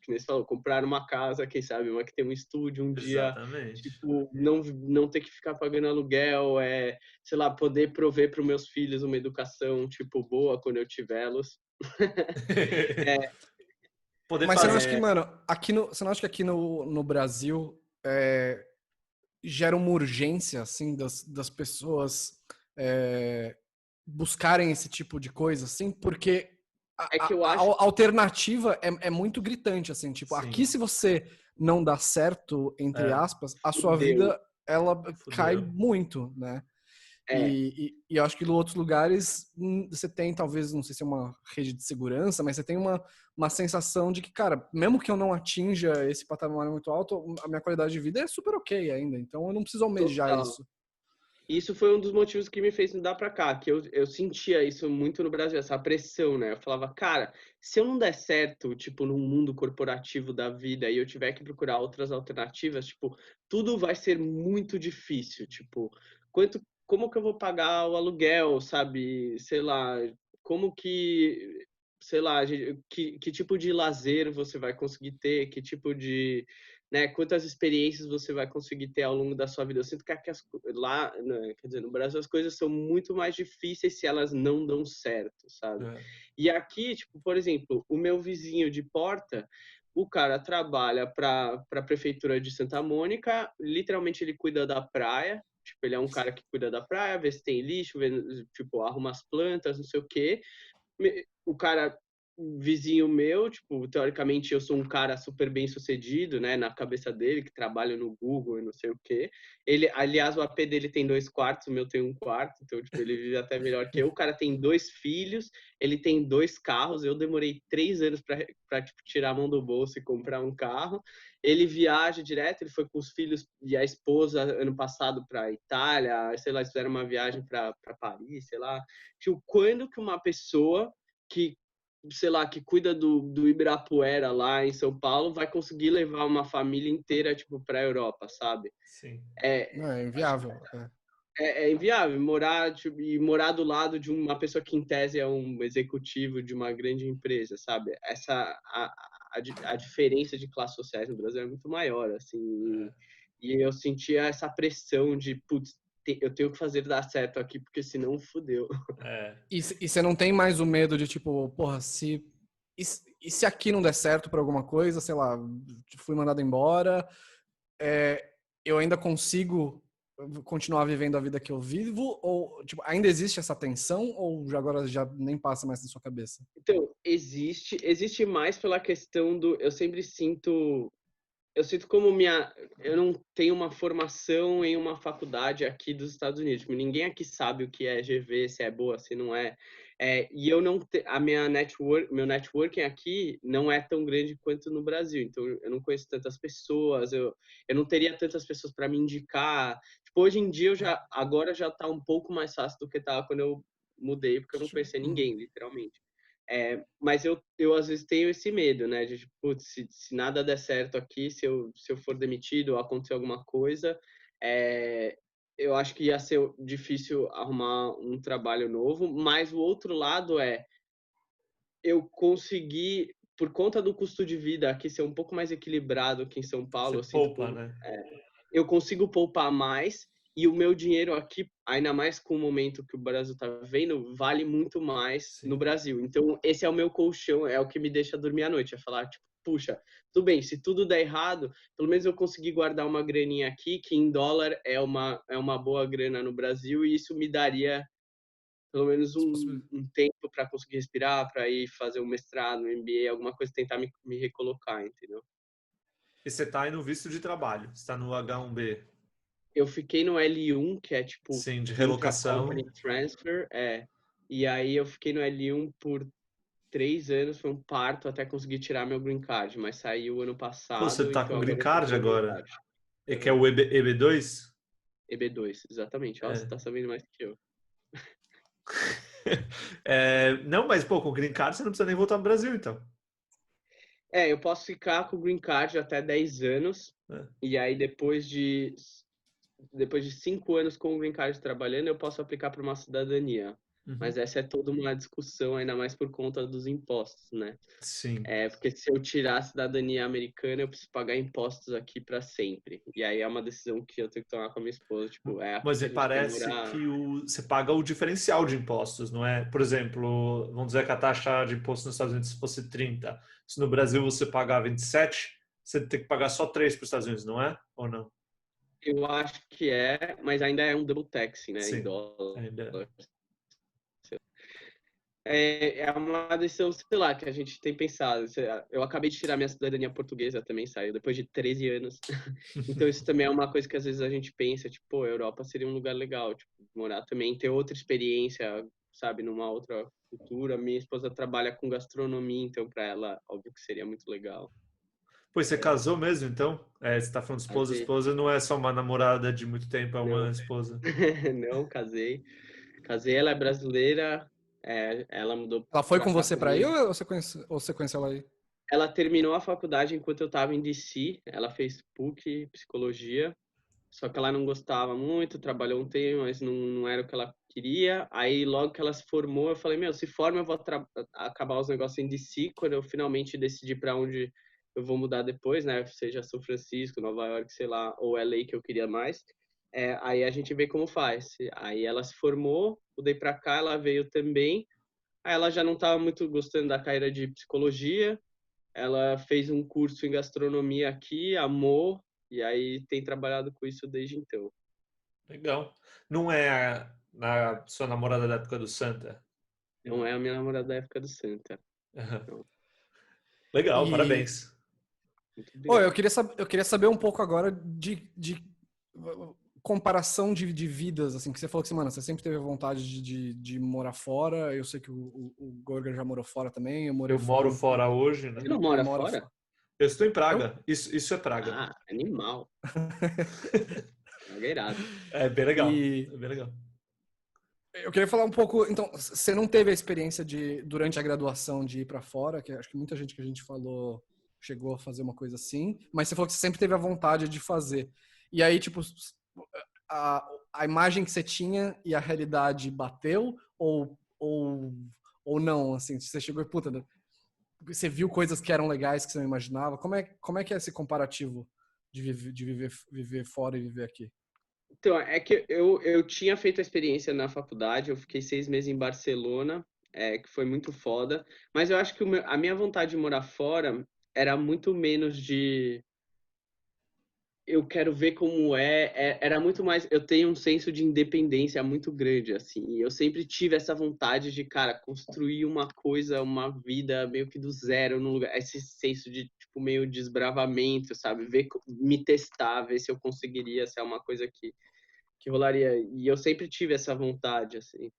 que nem você falou, comprar uma casa, quem sabe, uma que tem um estúdio um dia, Exatamente. tipo, não ter que ficar pagando aluguel, sei lá, poder prover para os meus filhos uma educação, tipo, boa quando eu tiver-los. Poder Mas você não acha que, fazer. mano, você não acha que aqui no Brasil gera uma urgência, assim, das pessoas buscarem esse tipo de coisa, assim? Porque É que eu a acho alternativa é muito gritante, assim. Tipo, aqui Sim. se você não dá certo, entre aspas, a sua fudeu. vida, ela cai Fudeu. muito, né? É, E eu acho que em outros lugares você tem, talvez, não sei se é uma rede de segurança, mas você tem uma sensação de que, cara, mesmo que eu não atinja esse patamar muito alto, a minha qualidade de vida é super ok ainda. Então eu não preciso almejar total. isso. Isso foi um dos motivos que me fez mudar para cá, que eu sentia isso muito no Brasil, essa pressão, né? Eu falava, cara, se eu não der certo, tipo, no mundo corporativo da vida e eu tiver que procurar outras alternativas, tipo, tudo vai ser muito difícil, tipo, como que eu vou pagar o aluguel, sabe? Sei lá, como que, sei lá, que tipo de lazer você vai conseguir ter, que tipo de né, quantas experiências você vai conseguir ter ao longo da sua vida. Eu sinto que lá, né, quer dizer, no Brasil as coisas são muito mais difíceis se elas não dão certo, sabe? E aqui, tipo, por exemplo, o meu vizinho de porta, o cara trabalha para a prefeitura de Santa Mônica, literalmente ele cuida da praia. Tipo, ele é um cara que cuida da praia, vê se tem lixo, tipo, arruma as plantas, não sei o quê. O cara vizinho meu, tipo, teoricamente eu sou um cara super bem sucedido, né, na cabeça dele, que trabalha no Google e não sei o quê. Ele, aliás, o AP dele tem 2 quartos, o meu tem 1 quarto, então, tipo, ele vive até melhor que eu. O cara tem 2 filhos, ele tem 2 carros, eu demorei 3 anos para tipo, tirar a mão do bolso e comprar um carro. Ele viaja direto, ele foi com os filhos e a esposa ano passado para Itália, sei lá, eles fizeram uma viagem para Paris, sei lá. Tipo, quando que uma pessoa que, sei lá, que cuida do Ibirapuera lá em São Paulo vai conseguir levar uma família inteira, tipo, para a Europa, sabe? Sim. Não, é Acho inviável. é inviável morar, tipo, e morar do lado de uma pessoa que em tese é um executivo de uma grande empresa, sabe? A diferença de classes sociais no Brasil é muito maior, assim, e eu sentia essa pressão de, putz, eu tenho que fazer dar certo aqui, porque senão fudeu. E você não tem mais o medo de, tipo, porra, e se aqui não der certo por alguma coisa, sei lá, fui mandado embora, eu ainda consigo continuar vivendo a vida que eu vivo? Ou, tipo, ainda existe essa tensão? Ou agora já nem passa mais na sua cabeça? Então, existe mais pela questão do, eu sinto como eu não tenho uma formação em uma faculdade aqui dos Estados Unidos. Tipo, ninguém aqui sabe o que é GV, se é boa, se não é. E eu não a meu networking aqui não é tão grande quanto no Brasil. Então eu não conheço tantas pessoas, eu não teria tantas pessoas para me indicar. Tipo, hoje em dia agora já tá um pouco mais fácil do que tava quando eu mudei, porque eu não conhecia ninguém, literalmente. Mas eu às vezes tenho esse medo, né? De, tipo, putz, se nada der certo aqui, se eu for demitido ou acontecer alguma coisa, eu acho que ia ser difícil arrumar um trabalho novo. Mas o outro lado eu consegui, por conta do custo de vida aqui ser um pouco mais equilibrado que em São Paulo, Você eu sinto poupa, né? eu consigo poupar mais e o meu dinheiro aqui, ainda mais com o momento que o Brasil está vivendo, vale muito mais no Sim. Brasil. Então, esse é o meu colchão, é o que me deixa dormir à noite, é falar, tipo, puxa, tudo bem, se tudo der errado, pelo menos eu consegui guardar uma graninha aqui, que em dólar é uma boa grana no Brasil, e isso me daria pelo menos um tempo para conseguir respirar, para ir fazer um mestrado, um MBA, alguma coisa, tentar me recolocar, entendeu? E você está aí no visto de trabalho, está no H1B. Eu fiquei no L1, que é tipo Sim, de relocação. Intra-Company Transfer, e aí eu fiquei no L1 por 3 anos, foi um parto até conseguir tirar meu green card, mas saiu ano Pô, você passado, tá então com green agora eu tô com card meu green agora? card. E que é Aham. o EB2? EB2, exatamente. Ó, você É. tá sabendo mais que eu. Não, mas pô, com green card você não precisa nem voltar pro Brasil, então. Eu posso ficar com o green card até 10 anos, É. e aí depois de 5 anos com o green card trabalhando, eu posso aplicar para uma cidadania. Uhum. Mas essa é toda uma discussão, ainda mais por conta dos impostos, né? Sim. Porque se eu tirar a cidadania americana, eu preciso pagar impostos aqui para sempre. E aí é uma decisão que eu tenho que tomar com a minha esposa, tipo, aqui Mas que me a gente quer parece morar. que você paga o diferencial de impostos, não é? Por exemplo, vamos dizer que a taxa de imposto nos Estados Unidos fosse 30. Se no Brasil você pagar 27, você tem que pagar só 3 para os Estados Unidos, não é? Ou não? Eu acho que mas ainda é um double tax, né, em Sim, dólar. ainda. É uma decisão, sei lá, que a gente tem pensado. Eu acabei de tirar minha cidadania portuguesa, também saiu, depois de 13 anos. Então isso também é uma coisa que às vezes a gente pensa, tipo, pô, a Europa seria um lugar legal, tipo, morar também, ter outra experiência, sabe, numa outra cultura. Minha esposa trabalha com gastronomia, então para ela, óbvio que seria muito legal. Pois você casou mesmo, então? Você está falando esposa, Casei, esposa não é só uma namorada de muito tempo, é uma não, esposa. não, casei. Casei, ela é brasileira, ela mudou Ela foi pra com cá você pra aí comigo. ou você conheceu ela aí? Ela terminou a faculdade enquanto eu estava em DC. Ela fez PUC, psicologia. Só que ela não gostava muito, trabalhou um tempo, mas não era o que ela queria. Aí, logo que ela se formou, eu falei: Meu, se forma, eu vou acabar os negócios em DC. Quando eu finalmente decidir para onde eu vou mudar depois, né? Seja São Francisco, Nova York, sei lá, ou LA, que eu queria mais. Aí a gente vê como faz. Aí ela se formou, mudei para cá, ela veio também. Aí ela já não estava muito gostando da carreira de psicologia. Ela fez um curso em gastronomia aqui, amou, e aí tem trabalhado com isso desde então. Legal. Não é a sua namorada da época do Santa? Não é a minha namorada da época do Santa. Aham. Não. Legal, E parabéns. Muito oh, obrigado. eu queria saber um pouco agora de comparação de vidas, assim, que você falou que, mano, você sempre teve vontade de morar fora. Eu sei que o Gorga já morou fora também, eu morei Eu fora moro um fora pouco. hoje, Você né? não Ele mora mora fora? fora. Eu estou em Eu? Praga. Isso é Praga. Ah, animal. Gagueirado. É bem legal. E É bem legal. eu queria falar um pouco, então, você não teve a experiência durante a graduação, de ir para fora, que acho que muita gente que a gente falou chegou a fazer uma coisa assim, mas você falou que você sempre teve a vontade de fazer. E aí, tipo, a, a imagem que você tinha e a realidade bateu ou não, assim, você chegou e, puta, você viu coisas que eram legais que você não imaginava? Como é que é esse comparativo viver fora e viver aqui? Então, é que eu tinha feito a experiência na faculdade, eu fiquei 6 meses em Barcelona, que foi muito foda, mas eu acho que a minha vontade de morar fora era muito menos de eu quero ver como era muito mais, eu tenho um senso de independência muito grande, assim, e eu sempre tive essa vontade de, cara, construir uma coisa, uma vida meio que do zero, num lugar, esse senso de, tipo, meio desbravamento, sabe, me testar, ver se eu conseguiria, se é uma coisa que rolaria, e eu sempre tive essa vontade, assim,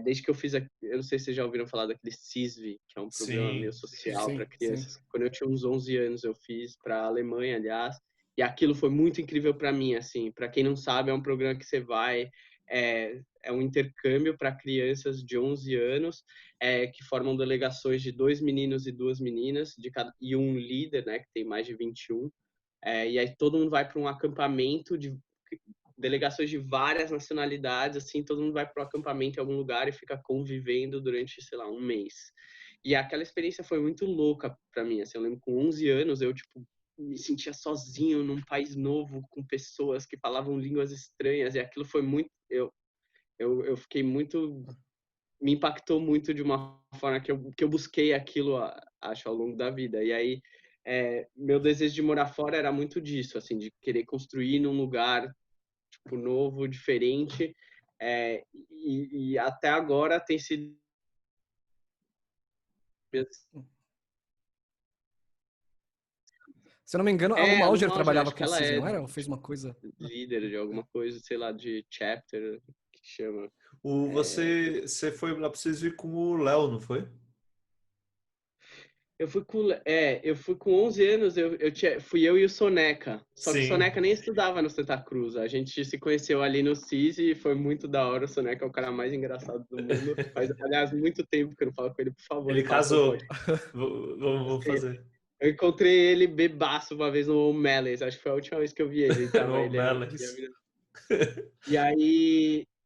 desde que eu fiz, eu não sei se vocês já ouviram falar daquele CISV, que é um programa meio Sim, social para Sim, sim. crianças. Quando eu tinha uns 11 anos, eu fiz para a Alemanha, aliás, e aquilo foi muito incrível para mim, assim. Para quem não sabe, é um programa que você vai, é um intercâmbio para crianças de 11 anos, que formam delegações de 2 meninos e 2 meninas, e um líder, né, que tem mais de 21. E aí todo mundo vai para um acampamento de delegações de várias nacionalidades, assim, todo mundo vai para o acampamento em algum lugar e fica convivendo durante, sei lá, um mês. E aquela experiência foi muito louca para mim, assim, eu lembro com 11 anos eu, tipo, me sentia sozinho num país novo, com pessoas que falavam línguas estranhas, e aquilo foi muito, eu fiquei muito, me impactou muito de uma forma que eu busquei aquilo, acho, ao longo da vida. E aí, meu desejo de morar fora era muito disso, assim, de querer construir num lugar tipo, novo, diferente. E até agora tem sido. Se eu não me engano, a Uma A Alger Alma trabalhava acho que com o ela CIS, é não era? Ou fez uma coisa... líder de alguma coisa, sei lá, de chapter, que chama. Você foi lá pra vocês vir com o Léo, não foi? Eu fui com 11 anos, fui eu e o Soneca. Só que o Sim. Soneca nem estudava no Santa Cruz. A gente se conheceu ali no CIS e foi muito da hora. O Soneca é o cara mais engraçado do mundo. Faz, aliás, muito tempo que eu não falo com ele, por favor, Ele faça um casou. podcast. Vamos fazer. Eu encontrei ele bebaço uma vez no O'Malley's. Acho que foi a última vez que eu vi ele. Tava No ele Melis.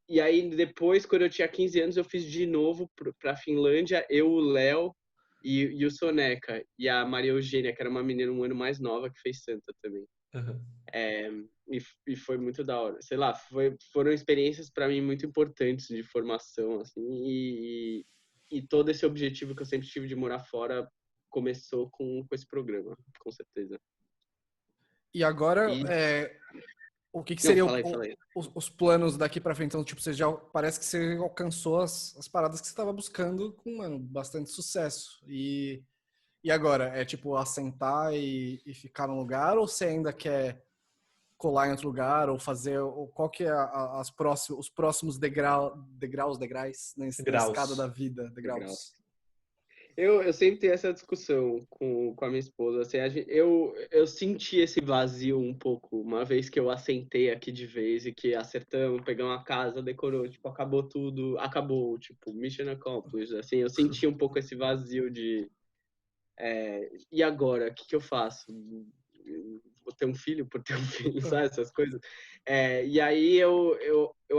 e aí, depois, quando eu tinha 15 anos, eu fiz de novo pra Finlândia, eu, o Léo e o Soneca. E a Maria Eugênia, que era uma menina um ano mais nova, que fez Santa também. É, e foi muito da hora. Sei lá, foram experiências para mim muito importantes de formação, assim. E todo esse objetivo que eu sempre tive de morar fora começou com esse programa, com certeza. E agora, E... o que Não, seria fala aí. os planos daqui pra frente? Então, tipo, você já parece que você alcançou as paradas que você estava buscando com, mano, bastante sucesso. E agora, é tipo assentar e ficar num lugar, ou você ainda quer colar em outro lugar, ou fazer, ou qual que é os próximos degraus na escada da Graus. vida, Legal. degraus? Eu sempre tenho essa discussão com a minha esposa. Assim, eu senti esse vazio um pouco, uma vez que eu assentei aqui de vez e que acertamos, pegamos a casa, decorou, tipo, acabou tudo, acabou, tipo, mission accomplished. Assim, eu senti um pouco esse vazio de, e agora? O que eu faço? Vou ter um filho por ter um filho, sabe? Essas coisas. E aí eu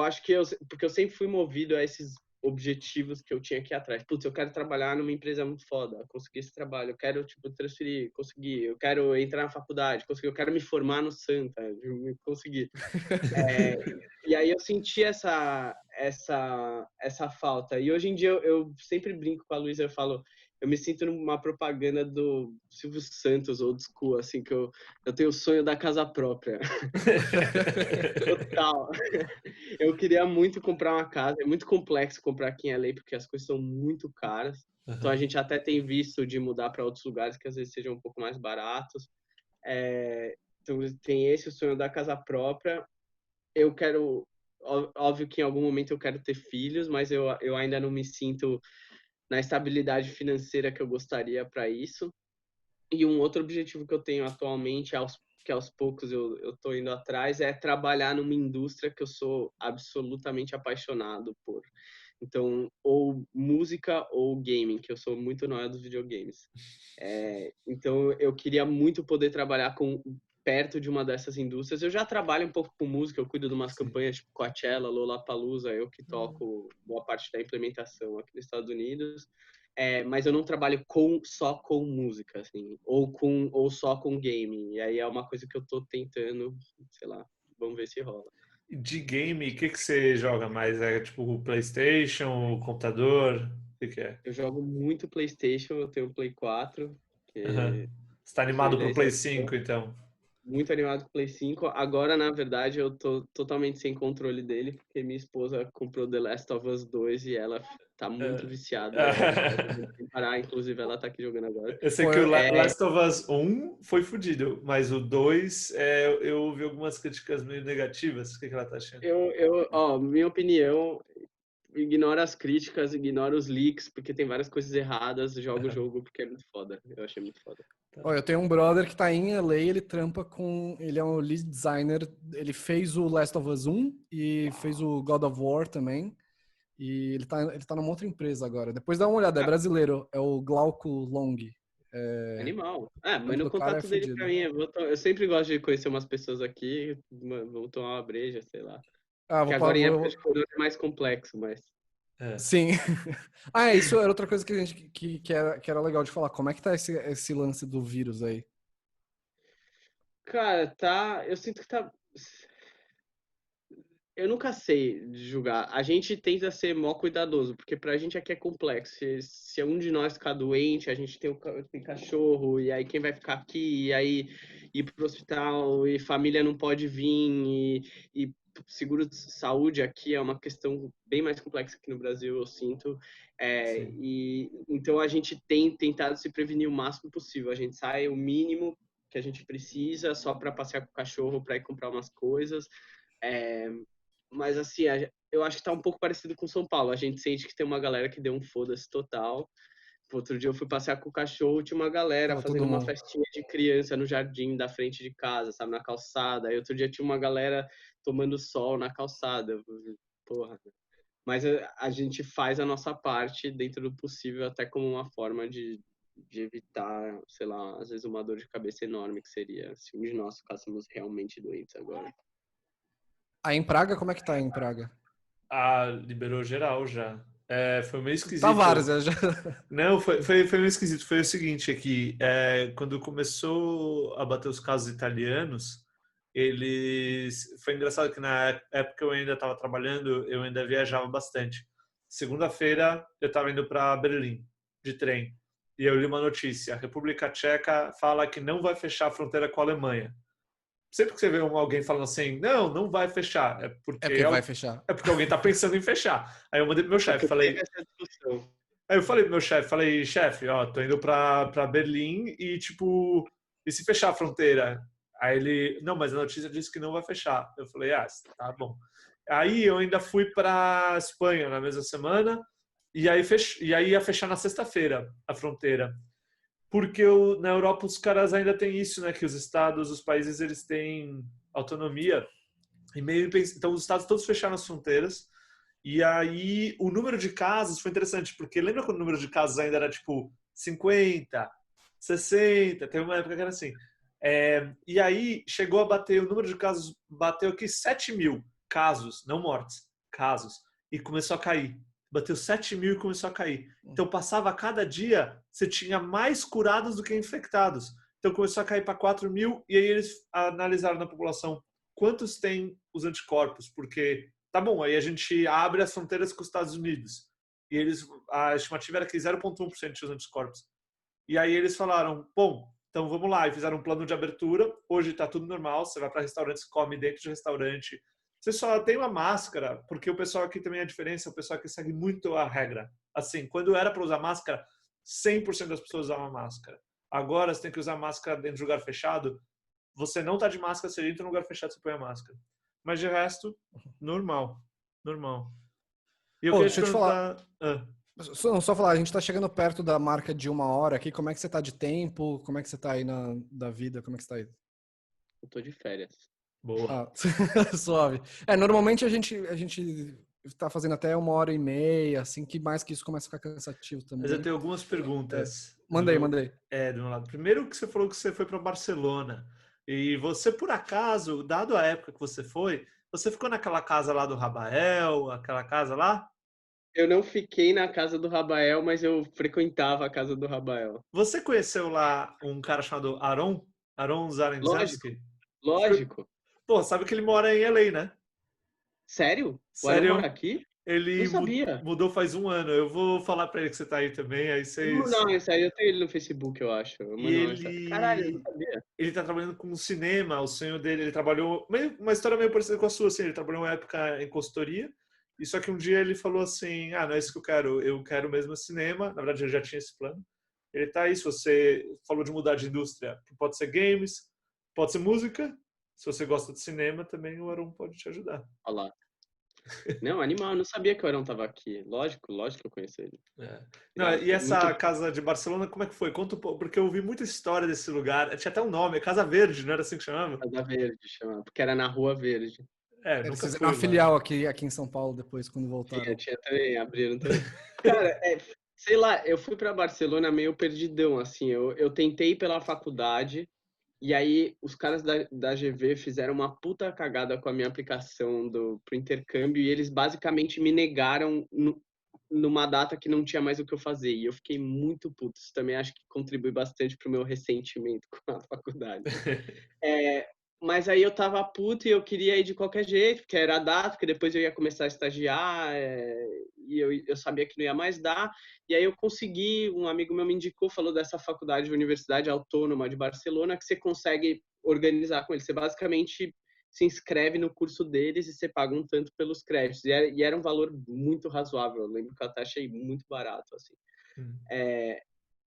acho que porque eu sempre fui movido a esses objetivos que eu tinha aqui atrás. Putz, eu quero trabalhar numa empresa muito foda, conseguir esse trabalho, eu quero, tipo, transferir, conseguir, eu quero entrar na faculdade, conseguir, eu quero me formar no Santa, conseguir. E aí eu senti essa falta. E hoje em dia eu sempre brinco com a Luísa, eu falo, eu me sinto numa propaganda do Silvio Santos, old school, assim, que eu tenho o sonho da casa própria. Total. Eu queria muito comprar uma casa, é muito complexo comprar aqui em LA, porque as coisas são muito caras. Então a gente até tem visto de mudar para outros lugares que às vezes sejam um pouco mais baratos. Então tem esse o sonho da casa própria. Eu quero, óbvio que em algum momento eu quero ter filhos, mas eu ainda não me sinto na estabilidade financeira que eu gostaria para isso. E um outro objetivo que eu tenho atualmente, que aos poucos eu tô indo atrás, é trabalhar numa indústria que eu sou absolutamente apaixonado por. Então, ou música ou gaming, que eu sou muito nóia dos videogames. Então, eu queria muito poder trabalhar perto de uma dessas indústrias. Eu já trabalho um pouco com música, eu cuido de umas campanhas tipo Coachella, Lollapalooza, eu que toco boa parte da implementação aqui nos Estados Unidos. Mas eu não trabalho só com música, assim, ou só com game. E aí é uma coisa que eu tô tentando, sei lá, vamos ver se rola. De game, o que você joga mais? É tipo o PlayStation, o computador? O que é? Eu jogo muito PlayStation, eu tenho o Play 4, Uhum. que Você tá animado pro coincidência, Play 5, então? muito animado com o Play 5. Agora, na verdade, eu tô totalmente sem controle dele, porque minha esposa comprou The Last of Us 2 e ela tá muito viciada. Ela tá jogando sem parar, inclusive ela tá aqui jogando agora. Eu sei Pô, que o É, Last of Us 1 foi fodido, mas o 2, eu ouvi algumas críticas meio negativas. O que ela tá achando? minha opinião, ignora as críticas, ignora os leaks, porque tem várias coisas erradas, joga o jogo porque é muito foda. Eu achei muito foda. Ó, eu tenho um brother que tá em LA, ele trampa com... Ele é um lead designer, ele fez o Last of Us 1 e fez o God of War também. E ele tá numa outra empresa agora. Depois dá uma olhada, é brasileiro, é o Glauco Long. Animal. O Manda trampo o do cara é contato dele fodido. pra mim. Eu sempre gosto de conhecer umas pessoas aqui, vamos tomar uma breja, sei lá. Ah, Que agora em época de corona é mais complexo, mas... Sim. Isso era outra coisa que a gente que era legal de falar. Como é que tá esse lance do vírus aí? Cara, tá. Eu sinto que tá. Eu nunca sei julgar. A gente tenta ser mó cuidadoso, porque pra gente aqui é complexo. Se um de nós ficar doente, a gente tem cachorro, e aí quem vai ficar aqui, e aí ir pro hospital, e família não pode vir, e seguro de saúde aqui é uma questão bem mais complexa que no Brasil, eu sinto. E então a gente tem tentado se prevenir o máximo possível. A gente sai o mínimo que a gente precisa só para passear com o cachorro, para ir comprar umas coisas. Mas assim, eu acho que tá um pouco parecido com São Paulo. A gente sente que tem uma galera que deu um foda-se total. Outro dia eu fui passear com o cachorro, tinha uma galera Tava fazendo todo uma mundo. festinha de criança no jardim da frente de casa, sabe, na calçada. Aí outro dia tinha uma galera tomando sol na calçada. Porra. Mas a gente faz a nossa parte dentro do possível, até como uma forma de evitar, sei lá, às vezes uma dor de cabeça enorme que seria se um de nós ficássemos realmente doentes agora. Aí em Praga, como é que tá aí em Praga? Ah, liberou geral já. Foi meio Tá esquisito. várzea já. Não, foi meio esquisito. Foi o seguinte aqui, quando começou a bater os casos italianos, Foi engraçado que na época eu ainda estava trabalhando, eu ainda viajava bastante. Segunda-feira eu estava indo para Berlim, de trem, e eu li uma notícia. A República Tcheca fala que não vai fechar a fronteira com a Alemanha. Sempre que você vê alguém falando assim, não vai fechar, É porque vai fechar. é porque alguém está pensando em fechar. Aí eu mandei pro meu chefe, Porque falei, teve essa discussão. Aí eu falei pro meu chefe, chefe, ó, tô indo pra Berlim e, tipo, e se fechar a fronteira? Aí ele, não, mas a notícia disse que não vai fechar. Eu falei, tá bom. Aí eu ainda fui pra Espanha na mesma semana e aí, e aí ia fechar na sexta-feira a fronteira. Porque na Europa os caras ainda têm isso, né, que os estados, os países, eles têm autonomia. E então os estados todos fecharam as fronteiras. E aí, o número de casos foi interessante, porque lembra quando o número de casos ainda era tipo 50, 60, teve uma época que era assim. E aí, chegou a bater, o número de casos bateu aqui 7.000 casos, não mortes, casos, e começou a cair. Bateu 7.000 e começou a cair. Então, passava a cada dia, você tinha mais curados do que infectados. Então, começou a cair para 4.000, e aí eles analisaram na população quantos têm os anticorpos, porque tá bom, aí a gente abre as fronteiras com os Estados Unidos. E a estimativa era que 0,1% tinha os anticorpos. E aí eles falaram, bom, então vamos lá. E fizeram um plano de abertura. Hoje está tudo normal. Você vai para restaurantes, come dentro de restaurante. Você só tem uma máscara, porque o pessoal aqui também é a diferença. O pessoal aqui segue muito a regra. Assim, quando era para usar máscara, 100% das pessoas usavam máscara. Agora você tem que usar máscara dentro de lugar fechado. Você não está de máscara, você entra no lugar fechado, você põe a máscara. Mas de resto, normal. Normal. E eu Pô, queria te deixa eu te falar. perguntar. Só falar, a gente tá chegando perto da marca de 1 hora aqui. Como é que você tá de tempo? Como é que você tá aí da vida? Como é que você tá aí? Eu tô de férias. Boa. Ah, suave. Normalmente a gente tá fazendo até 1 hora e meia, assim, que mais que isso começa a ficar cansativo também. Mas eu tenho algumas perguntas. Mandei. Do meu lado. Primeiro que você falou que você foi para Barcelona. E você, por acaso, dado a época que você ficou naquela casa lá do Rabael, aquela casa lá? Eu não fiquei na casa do Rabael, mas eu frequentava a casa do Rabael. Você conheceu lá um cara chamado Aron Lógico, Zarenzewski? lógico. Pô, sabe que ele mora em LA, né? Sério? O Arão mora Sério? aqui? Não Ele sabia. mudou faz um ano. Eu vou falar pra ele que você tá aí também, aí vocês... Não, sério, eu tenho ele no Facebook, eu acho. Eu E mando uma mensagem. Caralho, eu não ele sabia. ele tá trabalhando com cinema, o sonho dele, ele trabalhou uma história meio parecida com a sua, assim, ele trabalhou uma época em consultoria, e só que um dia ele falou assim, não é isso que eu quero mesmo cinema, na verdade ele já tinha esse plano. Ele tá aí, se você falou de mudar de indústria, que pode ser games, pode ser música, se você gosta de cinema também o Aron pode te ajudar. Olha lá. Não, animal, eu não sabia que o Arão tava aqui. Lógico que eu conheço ele. Não, Irado. e essa Muito casa de Barcelona, como é que foi? Conta um pouco, porque eu ouvi muita história desse lugar. Tinha até um nome, é Casa Verde, não era assim que chamava? Casa Verde, chama, porque era na Rua Verde. Eles Nunca fizeram fui uma lá. filial aqui em São Paulo depois, quando voltaram. Tinha também, abriram também. Cara, sei lá, eu fui pra Barcelona meio perdidão, assim. Eu tentei ir pela faculdade, e aí os caras da GV fizeram uma puta cagada com a minha aplicação pro intercâmbio, e eles basicamente me negaram numa data que não tinha mais o que eu fazer. E eu fiquei muito puto. Isso também acho que contribui bastante pro meu ressentimento com a faculdade. Mas aí eu tava puto e eu queria ir de qualquer jeito, porque era a data, porque depois eu ia começar a estagiar, e eu sabia que não ia mais dar. E aí eu consegui, um amigo meu me indicou, falou dessa faculdade de Universidade Autônoma de Barcelona, que você consegue organizar com eles. Você basicamente se inscreve no curso deles e você paga um tanto pelos créditos. E era um valor muito razoável. Eu lembro que eu até achei muito barato, assim.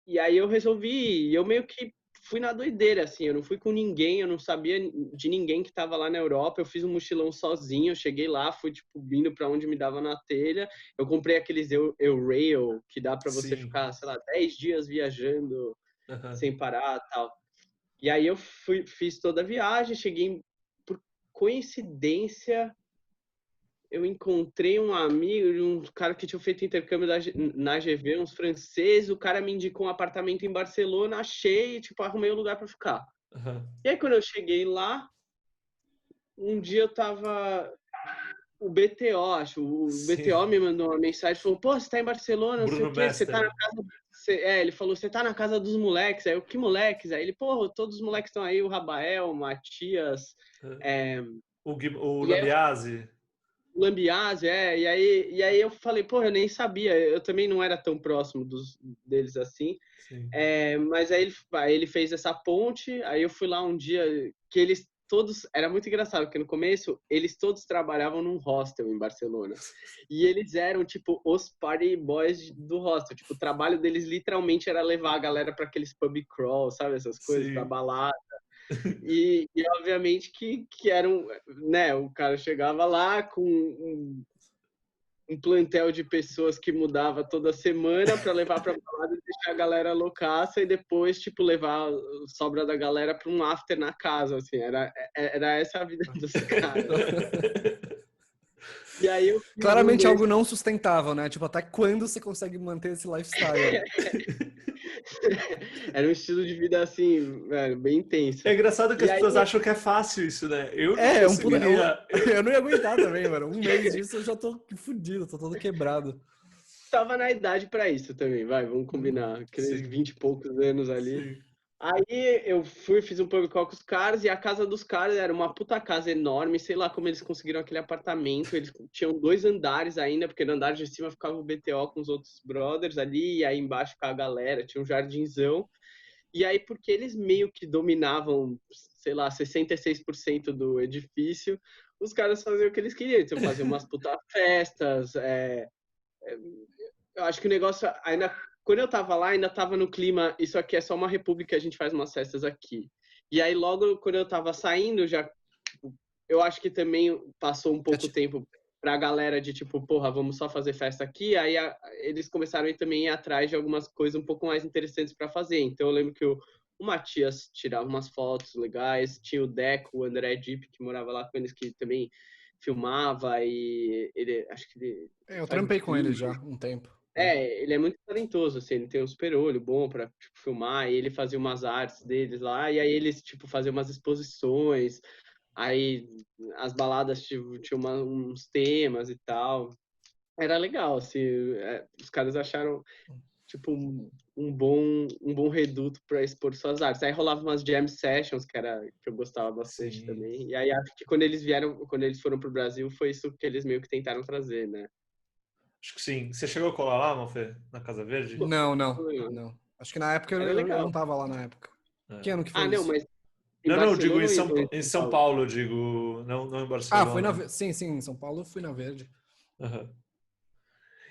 E aí eu resolvi, eu meio que fui na doideira, assim, eu não fui com ninguém, eu não sabia de ninguém que tava lá na Europa, eu fiz um mochilão sozinho, eu cheguei lá, fui, tipo, indo pra onde me dava na telha, eu comprei aqueles Eurail, que dá pra você Sim. ficar, sei lá, 10 dias viajando Aham. sem parar e tal. E aí eu fiz toda a viagem, cheguei, por coincidência, eu encontrei um amigo, um cara que tinha feito intercâmbio na GV, uns franceses, o cara me indicou um apartamento em Barcelona, achei, tipo, arrumei um lugar para ficar. Aham. E aí quando eu cheguei lá, um dia eu tava, o BTO, acho, o Sim. BTO me mandou uma mensagem, falou, pô, você tá em Barcelona, não sei Bruno o quê, você tá na Mestre. casa... ele falou, você tá na casa dos moleques. Aí eu, que moleques? Aí ele, pô, todos os moleques estão aí, o Rabael, o Matias, O e aí Lambiase. Lambiase, e aí eu falei, pô, eu nem sabia, eu também não era tão próximo deles assim, Sim. mas aí ele fez essa ponte, aí eu fui lá um dia que eles todos, era muito engraçado, porque no começo eles todos trabalhavam num hostel em Barcelona, e eles eram, tipo, os party boys do hostel, tipo, o trabalho deles literalmente era levar a galera para aqueles pub crawl, sabe, essas coisas, pra Sim. balada. E obviamente que era né, o cara chegava lá com um plantel de pessoas que mudava toda semana para levar para balada e deixar a galera loucaça e depois, tipo, levar a sobra da galera para um after na casa, assim, era essa a vida dos caras. E aí eu fiz um Claramente desses. algo não sustentável, né? Tipo, até quando você consegue manter esse lifestyle? Era um estilo de vida assim, velho, bem intenso. É engraçado que E as aí pessoas acham que é fácil isso, né? Eu não É, conseguiria. eu não ia aguentar também, mano. Um mês disso eu já tô fudido, tô todo quebrado. tava na idade para isso também, vai, vamos combinar, aqueles Sim, 20 e poucos anos ali. sim. Aí eu fiz um pub crawl com os caras e a casa dos caras era uma puta casa enorme, sei lá como eles conseguiram aquele apartamento, eles tinham 2 andares ainda, porque no andar de cima ficava o BTO com os outros brothers ali, e aí embaixo ficava a galera, tinha um jardinzão. E aí, porque eles meio que dominavam, sei lá, 66% do edifício, os caras faziam o que eles queriam, então faziam umas puta festas, eu acho que o negócio ainda, quando eu tava lá, ainda tava no clima, isso aqui é só uma república, a gente faz umas festas aqui. E aí logo quando eu tava saindo, já eu acho que também passou um pouco tempo pra galera de tipo, porra, vamos só fazer festa aqui. Aí eles começaram a também ir atrás de algumas coisas um pouco mais interessantes para fazer. Então eu lembro que o Matias tirava umas fotos legais, tinha o Deco, o André Deep, que morava lá com eles, que também filmava e ele, acho que ele Eu faz trampei com ele vídeo. já um tempo. Ele é muito talentoso, assim, ele tem um super olho bom pra, tipo, filmar, e ele fazia umas artes deles lá, e aí eles, tipo, faziam umas exposições, aí as baladas tinham uns temas e tal. Era legal, assim, os caras acharam, tipo, um bom reduto para expor suas artes. Aí rolava umas jam sessions, que eu gostava bastante Sim. também, e aí acho que quando eles foram pro Brasil, foi isso que eles meio que tentaram trazer, né? Acho que sim. Você chegou a colar lá, Mafê? Na Casa Verde? Não, não, não. Acho que na época Era eu não legal. tava lá na época. Que É. ano que Ah, foi não, isso? mas em Não, não, digo Barcelona ou em Em São São Paulo? Paulo, digo, não em Ah, foi Barcelona. Sim, sim, em São Paulo eu fui na Verde. Aham.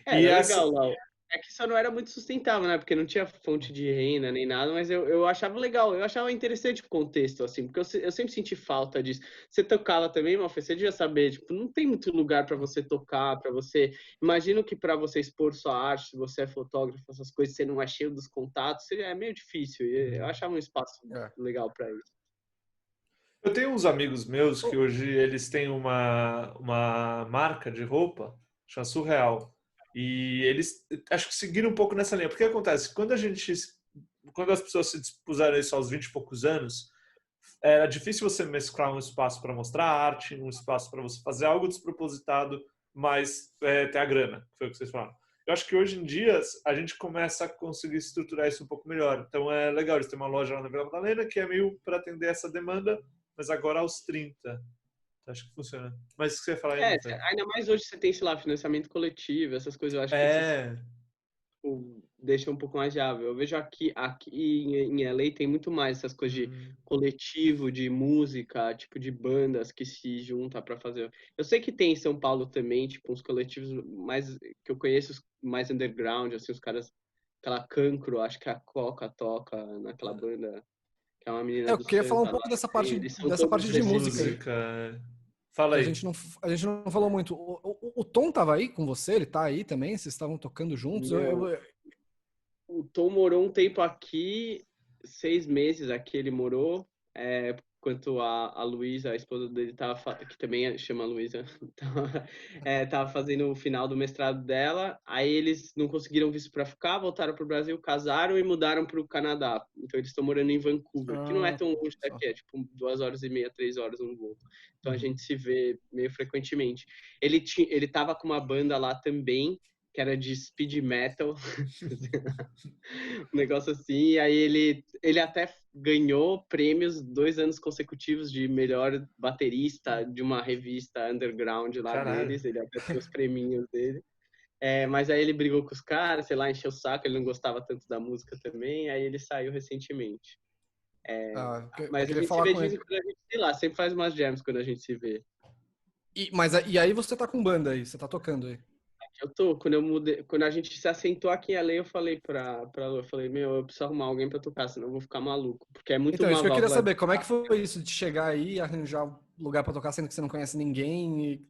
E Era essa. legal lá. É que só não era muito sustentável, né? Porque não tinha fonte de renda nem nada, mas eu achava legal, eu achava interessante o contexto, assim, porque eu sempre senti falta disso. Você tocava também, Malfê, você devia saber, tipo, não tem muito lugar para você tocar, para você. Imagino que para você expor sua arte, se você é fotógrafo, essas coisas, você não é cheio dos contatos, é meio difícil. E eu achava um espaço É. legal para isso. Eu tenho uns amigos meus que hoje eles têm uma marca de roupa, chama Surreal. E eles acho que seguiram um pouco nessa linha. Porque acontece, quando as pessoas se dispuseram a isso aos 20 e poucos anos, era difícil você mesclar um espaço para mostrar arte, um espaço para você fazer algo despropositado, mas ter a grana, que foi o que vocês falaram. Eu acho que hoje em dia a gente começa a conseguir estruturar isso um pouco melhor. Então é legal, eles têm uma loja lá na Vila Madalena que é meio para atender essa demanda, mas agora aos 30. Acho que funciona. Mas o que você ia falar aí, não foi? Ainda mais hoje você tem, sei lá, financiamento coletivo, essas coisas, eu acho que É, deixa um pouco mais viável. Eu vejo aqui em LA tem muito mais essas coisas de coletivo, de música, tipo de bandas que se juntam para fazer. Eu sei que tem em São Paulo também, tipo, uns coletivos mais que eu conheço, mais underground, assim, os caras, aquela Cancro, acho que a Coca toca naquela banda. que é uma menina Eu do queria falar um samba pouco lá dessa também. parte, Eles são dessa todos parte de De música aí, música. Fala que aí. a gente não falou muito. O Tom tava aí com você? Ele tá aí também? Vocês estavam tocando juntos? Meu, o Tom morou um tempo aqui, 6 meses aqui ele morou, enquanto a Luísa, a esposa dele, que também chama Luísa, tava fazendo o final do mestrado dela, aí eles não conseguiram visto para ficar, voltaram para o Brasil, casaram e mudaram para o Canadá. Então eles estão morando em Vancouver, que não é tão longe só. daqui, é tipo 2 horas e meia, 3 horas um voo. Então a Uhum. gente se vê meio frequentemente. Ele tava com uma banda lá também, que era de speed metal, um negócio assim, e aí ele até ganhou prêmios 2 anos consecutivos de melhor baterista de uma revista underground lá Caralho. deles, ele até tem os prêmios dele. Mas aí ele brigou com os caras, sei lá, encheu o saco, ele não gostava tanto da música também, aí ele saiu recentemente. Eu Mas a queria gente se falar vê com de vez ele. em quando, a gente, sei lá, sempre faz umas jams quando a gente se vê. E aí você tá com banda aí, você tá tocando aí. Quando a gente se assentou aqui em LA, eu falei pra Lu, eu falei, meu, eu preciso arrumar alguém pra tocar, senão eu vou ficar maluco. Porque é muito Então, isso uma que eu queria válvula de saber, como é que escape. foi isso de chegar aí e arranjar um lugar pra tocar sendo que você não conhece ninguém?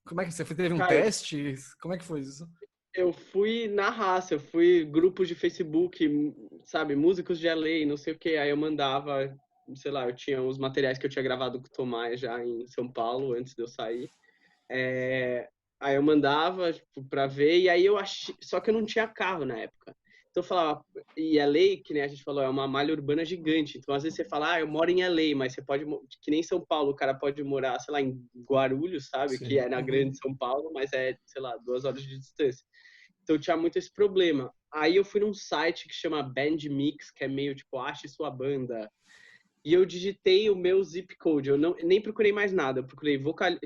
Como é que você teve um Cara, teste? Como é que foi isso? eu fui na raça, eu fui grupos de Facebook, sabe, músicos de LA, não sei o que, aí eu mandava, sei lá, eu tinha os materiais que eu tinha gravado com o Tomás já em São Paulo, antes de eu sair. Aí eu mandava, tipo, pra ver, e aí eu achei. Só que eu não tinha carro na época. Então eu falava, e LA, que nem a gente falou, é uma malha urbana gigante. Então às vezes você fala, eu moro em LA, mas você pode, que nem São Paulo, o cara pode morar, sei lá, em Guarulhos, sabe? Que Sim. é na Uhum. grande São Paulo, mas é, sei lá, 2 horas de distância. Então tinha muito esse problema. Aí eu fui num site que chama Bandmix, que é meio tipo, ache sua banda, e eu digitei o meu zip code. Eu nem procurei mais nada. Eu procurei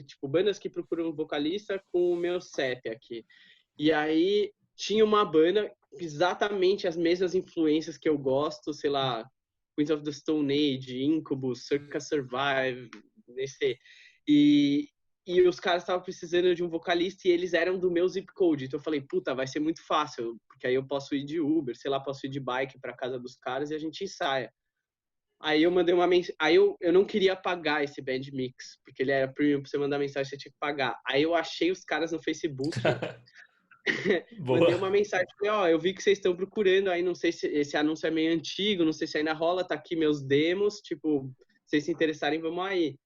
tipo, bandas que procuram vocalista com o meu CEP aqui. E aí tinha uma banda, exatamente as mesmas influências que eu gosto, sei lá, Queens of the Stone Age, Incubus, Circa Survive, nesse. E, e os caras estavam precisando de um vocalista e eles eram do meu zip code. Então eu falei, puta, vai ser muito fácil, porque aí eu posso ir de Uber, sei lá, posso ir de bike para casa dos caras e a gente ensaia. Aí eu mandei uma mensagem. Aí eu não queria pagar esse Bandmix, porque ele era premium, pra você mandar mensagem, você tinha que pagar. Aí eu achei os caras no Facebook, mandei Boa. uma mensagem, falei, ó, eu vi que vocês estão procurando, aí não sei se esse anúncio é meio antigo, não sei se ainda rola, tá aqui meus demos, tipo, se vocês se interessarem, vamos aí.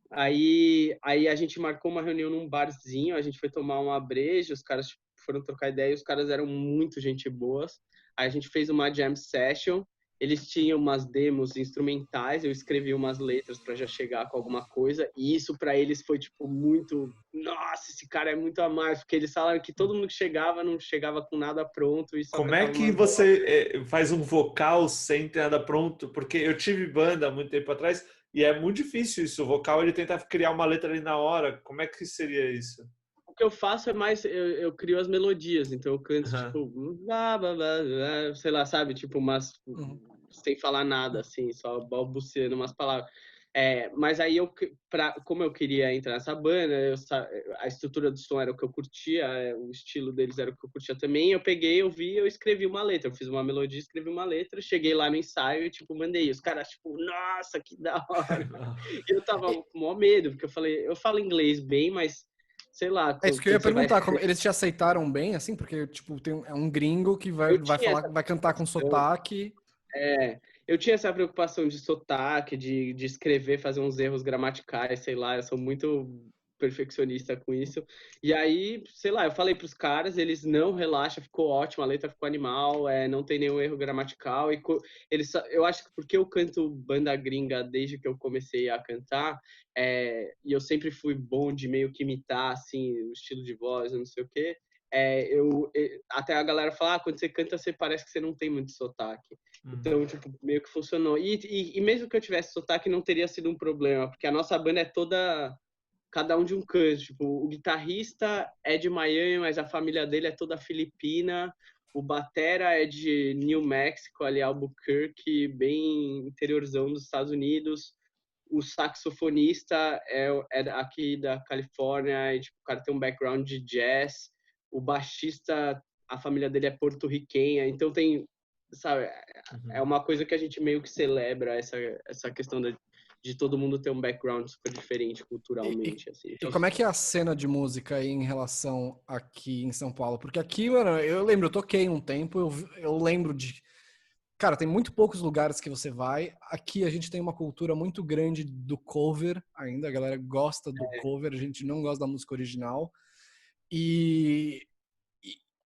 Aí a gente marcou uma reunião num barzinho, a gente foi tomar uma breja, os caras tipo, foram trocar ideia, os caras eram muito gente boas. Aí a gente fez uma jam session, eles tinham umas demos instrumentais, eu escrevi umas letras para já chegar com alguma coisa, e isso para eles foi tipo muito, nossa, esse cara é muito a mais, porque eles falaram que todo mundo que chegava não chegava com nada pronto e só Como é cantava que umas bolas. você faz um vocal sem ter nada pronto? Porque eu tive banda há muito tempo atrás e é muito difícil isso. O vocal ele tenta criar uma letra ali na hora. Como é que seria isso? O que eu faço é mais, eu crio as melodias, então eu canto Aham. tipo, blá, blá, blá, blá, sei lá, sabe? Tipo, umas, Uhum. sem falar nada, assim, só balbuciando umas palavras. Mas aí, como eu queria entrar nessa banda, a estrutura do som era o que eu curtia, o estilo deles era o que eu curtia também, eu peguei, eu vi, eu escrevi uma letra, eu fiz uma melodia, escrevi uma letra, cheguei lá no ensaio e, tipo, mandei. Os caras, tipo, nossa, que da hora! E eu tava E com maior medo, porque eu falei, eu falo inglês bem, mas sei lá, é isso que eu ia quando você vai perguntar, escrever. eles te aceitaram bem, assim? Porque, tipo, é um gringo que Eu vai tinha falar, essa vai cantar com preocupação, sotaque. eu tinha essa preocupação de sotaque, de escrever, fazer uns erros gramaticais, sei lá, eu sou muito perfeccionista com isso. E aí, sei lá, eu falei para os caras, eles não relaxa, ficou ótimo, a letra ficou animal, não tem nenhum erro gramatical. Eu acho que porque eu canto banda gringa desde que eu comecei a cantar, e eu sempre fui bom de meio que imitar assim o estilo de voz, não sei o quê. Até a galera fala, quando você canta, você parece que você não tem muito sotaque. Então, tipo, meio que funcionou. E mesmo que eu tivesse sotaque, não teria sido um problema, porque a nossa banda é toda, cada um de um canto. Tipo, o guitarrista é de Miami, mas a família dele é toda filipina. O batera é de New Mexico, ali Albuquerque, bem interiorzão dos Estados Unidos. O saxofonista é aqui da Califórnia, e, tipo, o cara tem um background de jazz. O baixista, a família dele é porto-riquenha, então tem sabe, é Uhum. uma coisa que a gente meio que celebra essa questão de todo mundo ter um background super diferente E, e- culturalmente, assim. e como é que é a cena de música aí em relação aqui em São Paulo? Porque aqui, mano, eu lembro, eu toquei um tempo, eu lembro de. Cara, tem muito poucos lugares que você vai. Aqui a gente tem uma cultura muito grande do cover ainda. A galera gosta do cover, a gente não gosta da música original. E,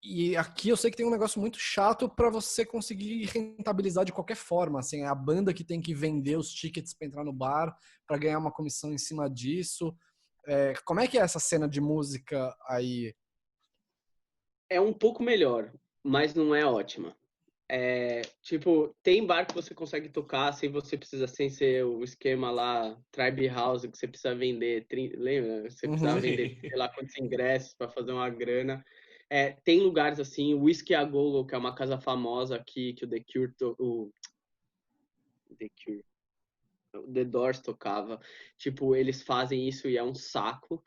e aqui eu sei que tem um negócio muito chato para você conseguir rentabilizar de qualquer forma. Assim, é a banda que tem que vender os tickets para entrar no bar, para ganhar uma comissão em cima disso. Como é que é essa cena de música aí? É um pouco melhor, mas não é ótima. Tipo, tem bar que você consegue tocar sem você precisa, sem ser o esquema lá, Tribe House, que você precisa vender, lembra? Você precisa Uhum. vender, Sim. sei lá, quantos ingressos para fazer uma grana. Tem lugares assim, o Whiskey a Go-Go, que é uma casa famosa aqui, que o The Cure, o The Doors tocava. Tipo, eles fazem isso e é um saco.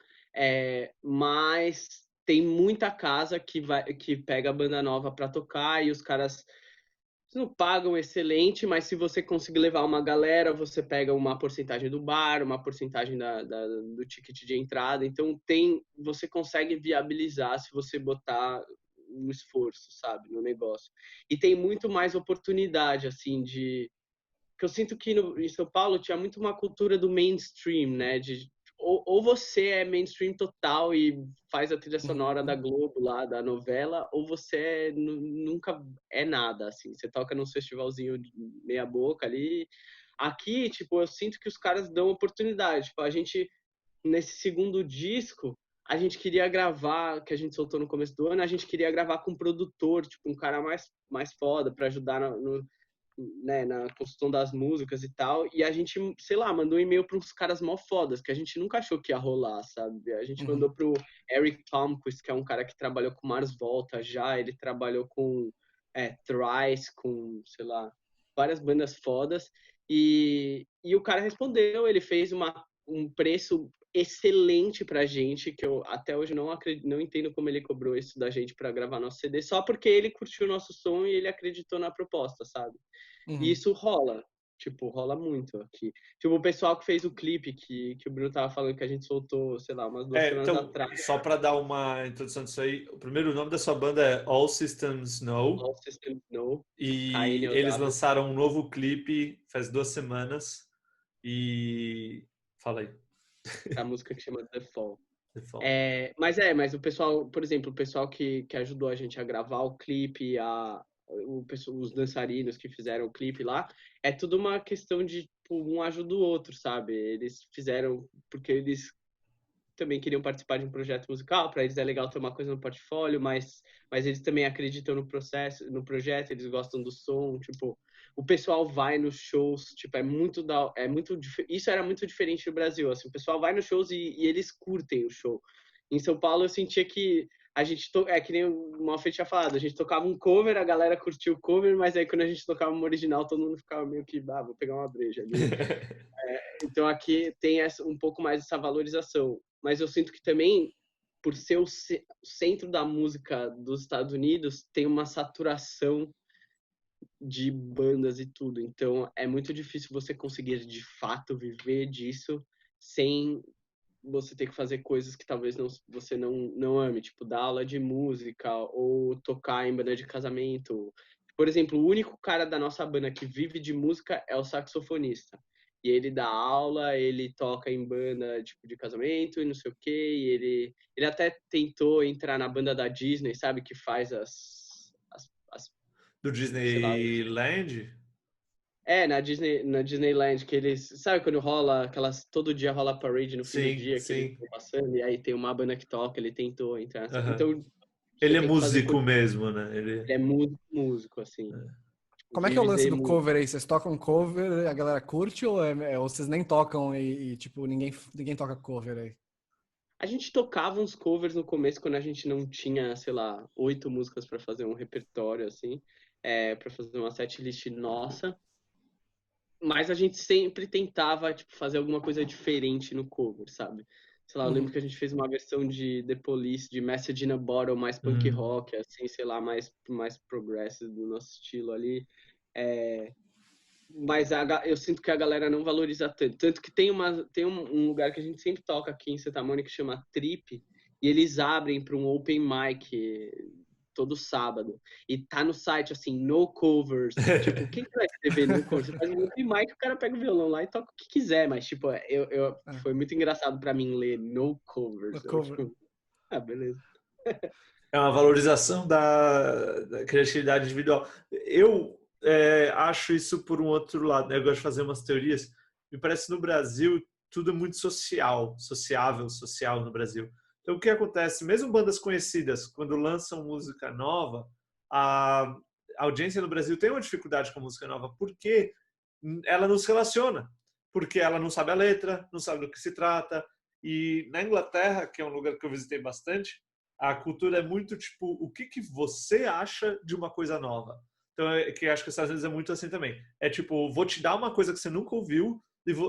Mas tem muita casa que pega a banda nova para tocar e os caras não pagam excelente, mas se você conseguir levar uma galera, você pega uma porcentagem do bar, uma porcentagem do ticket de entrada. Então você consegue viabilizar se você botar um esforço, sabe, no negócio. E tem muito mais oportunidade, assim, que eu sinto que em São Paulo tinha muito uma cultura do mainstream, né? Ou você é mainstream total e faz a trilha sonora da Uhum. Globo lá, da novela, ou você nunca é nada, assim. Você toca num festivalzinho de meia boca ali. Aqui, tipo, eu sinto que os caras dão oportunidade. Tipo, a gente, nesse segundo disco, a gente queria gravar, que a gente soltou no começo do ano, a gente queria gravar com um produtor, tipo, um cara mais foda para ajudar né, na construção das músicas e tal. E a gente, sei lá, mandou um e-mail para uns caras mó fodas, que a gente nunca achou que ia rolar, sabe? A gente Uhum. mandou pro Eric Palmquist, que é um cara que trabalhou com Mars Volta já, ele trabalhou com Thrice, com, sei lá, várias bandas fodas. E o cara respondeu, ele fez um preço excelente pra gente, que eu até hoje não entendo como ele cobrou isso da gente para gravar nosso CD, só porque ele curtiu o nosso som e ele acreditou na proposta, sabe? E Uhum. isso rola, tipo, rola muito aqui. Tipo, o pessoal que fez o clipe que o Bruno tava falando que a gente soltou, sei lá, umas 2 semanas Então, atrás. só para dar uma introdução disso aí, o primeiro nome da sua banda é All Systems No, All Systems No, e eles KNOW, lançaram um novo clipe faz 2 semanas e fala aí, a música que chama The Fall. The Fall. Mas o pessoal, por exemplo, o pessoal que ajudou a gente a gravar o clipe, os dançarinos que fizeram o clipe lá, é tudo uma questão de tipo, um ajuda o outro, sabe? Eles fizeram porque eles também queriam participar de um projeto musical, para eles é legal ter uma coisa no portfólio, mas eles também acreditam no processo, no projeto, eles gostam do som, tipo, o pessoal vai nos shows, tipo, isso era muito diferente no Brasil, assim, o pessoal vai nos shows e eles curtem o show. Em São Paulo eu sentia que é que nem o Malfeit tinha falado, a gente tocava um cover, a galera curtiu o cover, mas aí quando a gente tocava uma original, todo mundo ficava meio que, vou pegar uma breja ali. Então aqui tem um pouco mais essa valorização. Mas eu sinto que também, por ser o centro da música dos Estados Unidos, tem uma saturação de bandas e tudo. Então é muito difícil você conseguir de fato viver disso sem você ter que fazer coisas que talvez você não ame, tipo dar aula de música ou tocar em banda de casamento. Por exemplo, o único cara da nossa banda que vive de música é o saxofonista. E ele dá aula, ele toca em banda tipo de casamento e não sei o quê. E ele até tentou entrar na banda da Disney, sabe? Que faz Do sei lá, Disneyland? na Disneyland, que eles. Sabe quando rola aquelas. Todo dia rola parade no fim do Sim, dia que eles sim. estão passando, e aí tem uma banda que toca, ele tentou entrar. Aham. Então, você Ele é tem que fazer músico coisa. mesmo, né? Ele é músico, assim. Tipo, Como é que é o vive lance de do música. cover aí? Vocês tocam cover, a galera curte ou vocês nem tocam tipo, ninguém toca cover aí? A gente tocava uns covers no começo, quando a gente não tinha, sei lá, 8 músicas para fazer um repertório, assim, para fazer uma setlist nossa. Mas a gente sempre tentava, tipo, fazer alguma coisa diferente no cover, sabe? sei lá, eu lembro que a gente fez uma versão de The Police, de Message in a Bottle, mais punk rock, assim, sei lá, mais progressive do nosso estilo ali. Mas eu sinto que a galera não valoriza tanto. Tanto que tem um lugar que a gente sempre toca aqui em Santa Mônica que chama Trip, e eles abrem para um open mic todo sábado. E tá no site, assim, no covers. Tipo, quem que vai escrever no covers? Você faz um open mic, o cara pega o violão lá e toca o que quiser. Mas, tipo, foi muito engraçado pra mim ler no covers. Tipo, beleza. É uma valorização da criatividade individual. Eu acho isso por um outro lado, né? Eu gosto de fazer umas teorias. Me parece que no Brasil tudo é muito social no Brasil. Então, o que acontece? Mesmo bandas conhecidas, quando lançam música nova, a audiência no Brasil tem uma dificuldade com música nova, porque ela não se relaciona, porque ela não sabe a letra, não sabe do que se trata. E na Inglaterra, que é um lugar que eu visitei bastante, a cultura é muito tipo, o que você acha de uma coisa nova? Então, que acho que os Estados Unidos é muito assim também. É tipo, vou te dar uma coisa que você nunca ouviu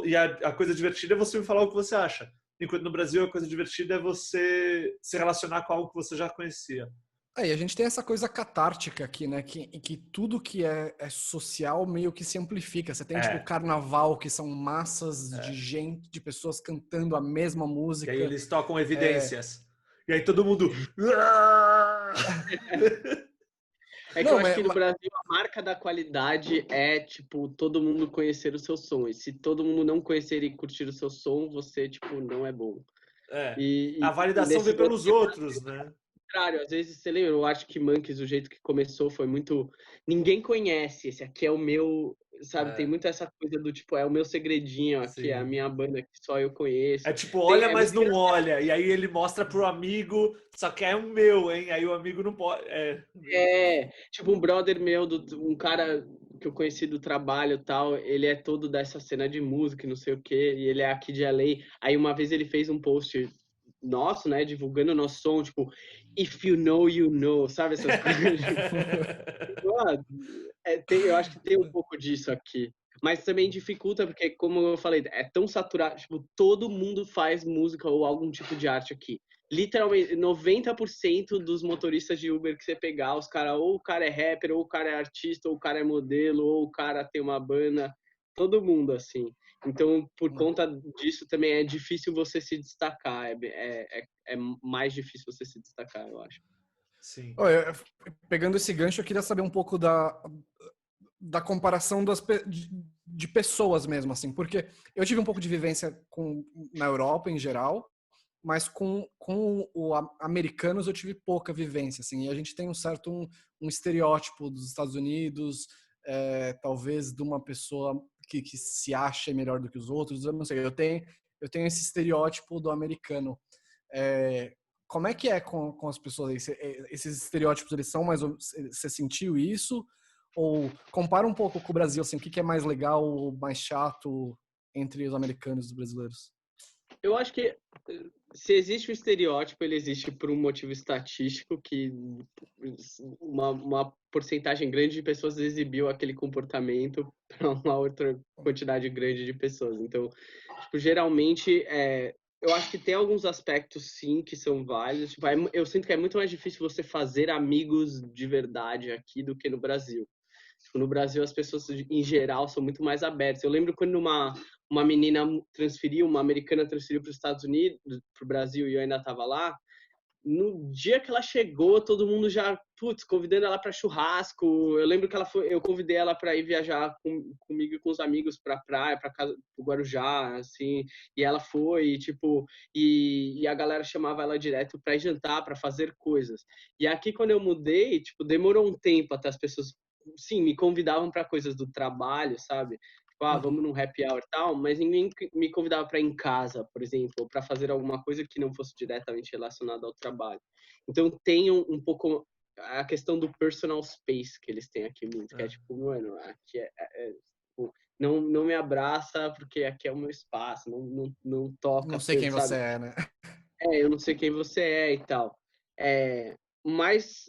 e a coisa divertida é você me falar o que você acha. Enquanto no Brasil a coisa divertida é você se relacionar com algo que você já conhecia. E a gente tem essa coisa catártica aqui, né? Que tudo que é social meio que se amplifica. Você tem, tipo, o carnaval, que são massas de gente, de pessoas cantando a mesma música. E aí eles tocam evidências. E aí todo mundo... Que eu acho que no Brasil a marca da qualidade é, tipo, todo mundo conhecer o seu som. E se todo mundo não conhecer e curtir o seu som, você, tipo, não é bom. A validação vem pelos outros, né? Contrário, às vezes, você lembra, eu acho que Monkeys, o jeito que começou foi muito... Ninguém conhece, esse aqui é o meu... Sabe, tem muito essa coisa do, tipo, é o meu segredinho aqui, é a minha banda que só eu conheço. É tipo, olha, mas não olha. E aí ele mostra pro amigo, só que é um meu, hein? Aí o amigo não pode... Tipo, um brother meu, um cara que eu conheci do trabalho e tal, ele é todo dessa cena de música e não sei o quê, e ele é aqui de LA. Aí uma vez ele fez um post nosso, né, divulgando o nosso som, tipo, if you know, you know, sabe essas coisas? Eu acho que tem um pouco disso aqui. Mas também dificulta, porque, como eu falei, é tão saturado, tipo, todo mundo faz música ou algum tipo de arte aqui. Literalmente, 90% dos motoristas de Uber que você pegar, ou o cara é rapper, ou o cara é artista, ou o cara é modelo, ou o cara tem uma banda, todo mundo, assim. Então, por conta disso, também é difícil você se destacar, é mais difícil você se destacar, eu acho. Sim. Pegando esse gancho, eu queria saber um pouco da comparação de pessoas mesmo, assim, porque eu tive um pouco de vivência na Europa em geral, mas com os americanos eu tive pouca vivência, assim, e a gente tem um estereótipo dos Estados Unidos, talvez de uma pessoa que se acha melhor do que os outros, eu não sei, eu tenho esse estereótipo do americano. Como é que é com as pessoas aí? Esses estereótipos, eles são mais... Você sentiu isso? Ou compara um pouco com o Brasil, assim, o que é mais legal ou mais chato entre os americanos e os brasileiros? Eu acho que se existe um estereótipo, ele existe por um motivo estatístico que uma porcentagem grande de pessoas exibiu aquele comportamento para uma outra quantidade grande de pessoas. Então, tipo, geralmente, eu acho que tem alguns aspectos, sim, que são válidos. Tipo, eu sinto que é muito mais difícil você fazer amigos de verdade aqui do que no Brasil. Tipo, no Brasil, as pessoas, em geral, são muito mais abertas. Eu lembro quando uma menina uma americana transferiu para os Estados Unidos, para o Brasil, e eu ainda estava lá, no dia que ela chegou, todo mundo já, convidando ela para churrasco. Eu lembro que eu convidei ela para ir viajar comigo e com os amigos para praia, para casa, pro Guarujá, assim, e ela foi, e a galera chamava ela direto para ir jantar, para fazer coisas. E aqui, quando eu mudei, tipo, demorou um tempo até as pessoas, sim, me convidavam para coisas do trabalho, sabe? Vamos num happy hour e tal, mas ninguém me convidava para ir em casa, por exemplo, ou para fazer alguma coisa que não fosse diretamente relacionada ao trabalho. Então tem um pouco a questão do personal space que eles têm aqui muito, que é tipo, mano, aqui tipo, não me abraça porque aqui é o meu espaço, não toca. Não sei quem sabe? você é, né? Eu não sei quem você é e tal. Mas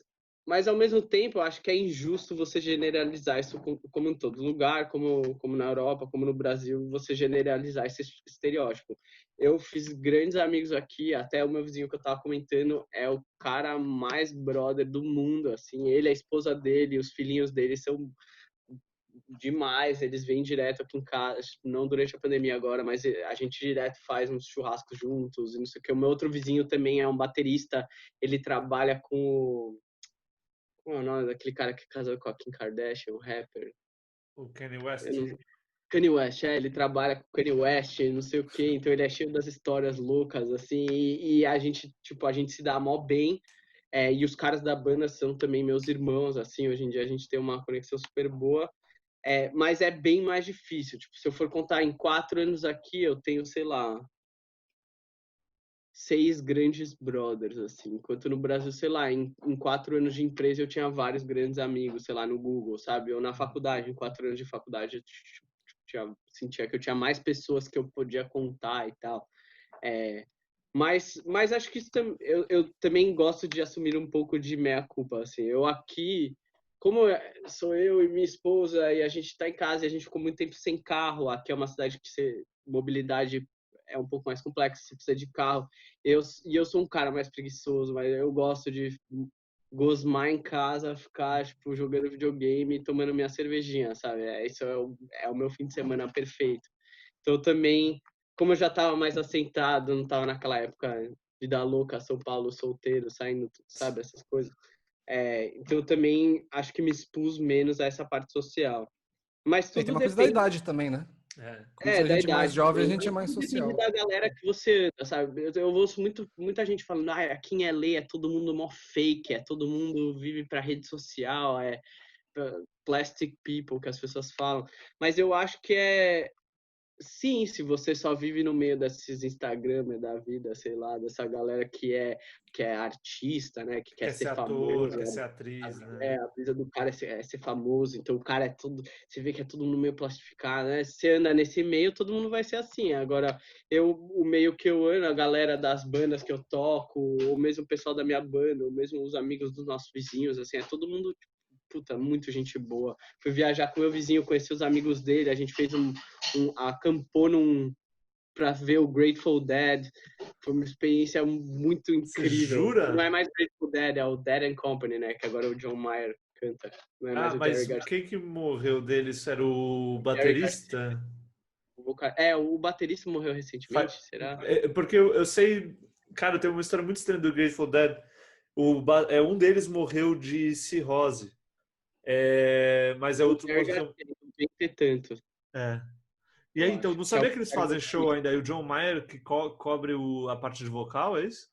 mas ao mesmo tempo, eu acho que é injusto você generalizar isso como em todo lugar, como na Europa, como no Brasil, você generalizar esse estereótipo. Eu fiz grandes amigos aqui, até o meu vizinho que eu tava comentando é o cara mais brother do mundo, assim, ele, a esposa dele, os filhinhos dele são demais, eles vêm direto aqui em casa, não durante a pandemia agora, mas a gente direto faz uns churrascos juntos, e não sei o que. O meu outro vizinho também é um baterista, ele trabalha com como é o nome daquele cara que casou com a Kim Kardashian, o rapper? O Kanye West. Kanye West, ele trabalha com Kanye West, não sei o quê, então ele é cheio das histórias loucas, assim, e a gente, tipo, a gente se dá mó bem, e os caras da banda são também meus irmãos, assim, hoje em dia a gente tem uma conexão super boa, mas é bem mais difícil, tipo, se eu for contar em 4 anos aqui, eu tenho, sei lá, 6 grandes brothers, assim. Enquanto no Brasil, sei lá, em 4 anos de empresa eu tinha vários grandes amigos, sei lá, no Google, sabe? Ou na faculdade, em 4 anos de faculdade sentia que eu tinha mais pessoas que eu podia contar e tal. Mas acho que isso eu também gosto de assumir um pouco de meia-culpa, assim. Eu aqui, como sou eu e minha esposa e a gente está em casa e a gente ficou muito tempo sem carro, aqui é uma cidade que mobilidade é um pouco mais complexa, você precisa de carro. Eu sou um cara mais preguiçoso, mas eu gosto de gosmar em casa, ficar tipo, jogando videogame, tomando minha cervejinha, sabe? Isso é o meu fim de semana perfeito. Então também, como eu já estava mais assentado, não estava naquela época vida louca, São Paulo solteiro, saindo, sabe, essas coisas. Então eu também acho que me expus menos a essa parte social. Mas E tem tudo uma coisa da depende idade também, né? Como se a da gente é mais idade jovem, a também. gente é Mas mais tudo depende social. da galera que você anda, sabe? Eu ouço muita gente falando, aqui em LA é todo mundo mó fake, todo mundo vive pra rede social, plastic people, que as pessoas falam. Mas eu acho que sim, se você só vive no meio desses Instagram da vida, sei lá, dessa galera que é artista, né, que quer Quer ser ser ator, famoso, quer ser atriz, né? a brisa do cara é ser famoso, então o cara você vê que é todo mundo meio plastificado, né? Se anda nesse meio, todo mundo vai ser assim. Agora, o meio que eu ando, a galera das bandas que eu toco, ou mesmo o pessoal da minha banda, ou mesmo os amigos dos nossos vizinhos, assim, é todo mundo puta, muito gente boa. Fui viajar com meu vizinho, conheci os amigos dele, a gente fez acampou pra ver o Grateful Dead. Foi uma experiência muito Você incrível. Não jura? é mais Grateful Dead, é o Dead and Company, né? Que agora o John Mayer canta. Não é mais Ah, o Jerry mas Garcia. quem que morreu deles era o Jerry Garcia. baterista? O baterista morreu recentemente, será? Porque eu sei, cara, tem uma história muito estranha do Grateful Dead. Um deles morreu de cirrose, mas é O outro Jerry morreu. Garcia, não tem que ter tanto, É. E aí, eu então, acho. não Que é o sabia que eles Jerry fazem show Garcia. ainda. E o John Mayer que cobre a parte de vocal, é isso?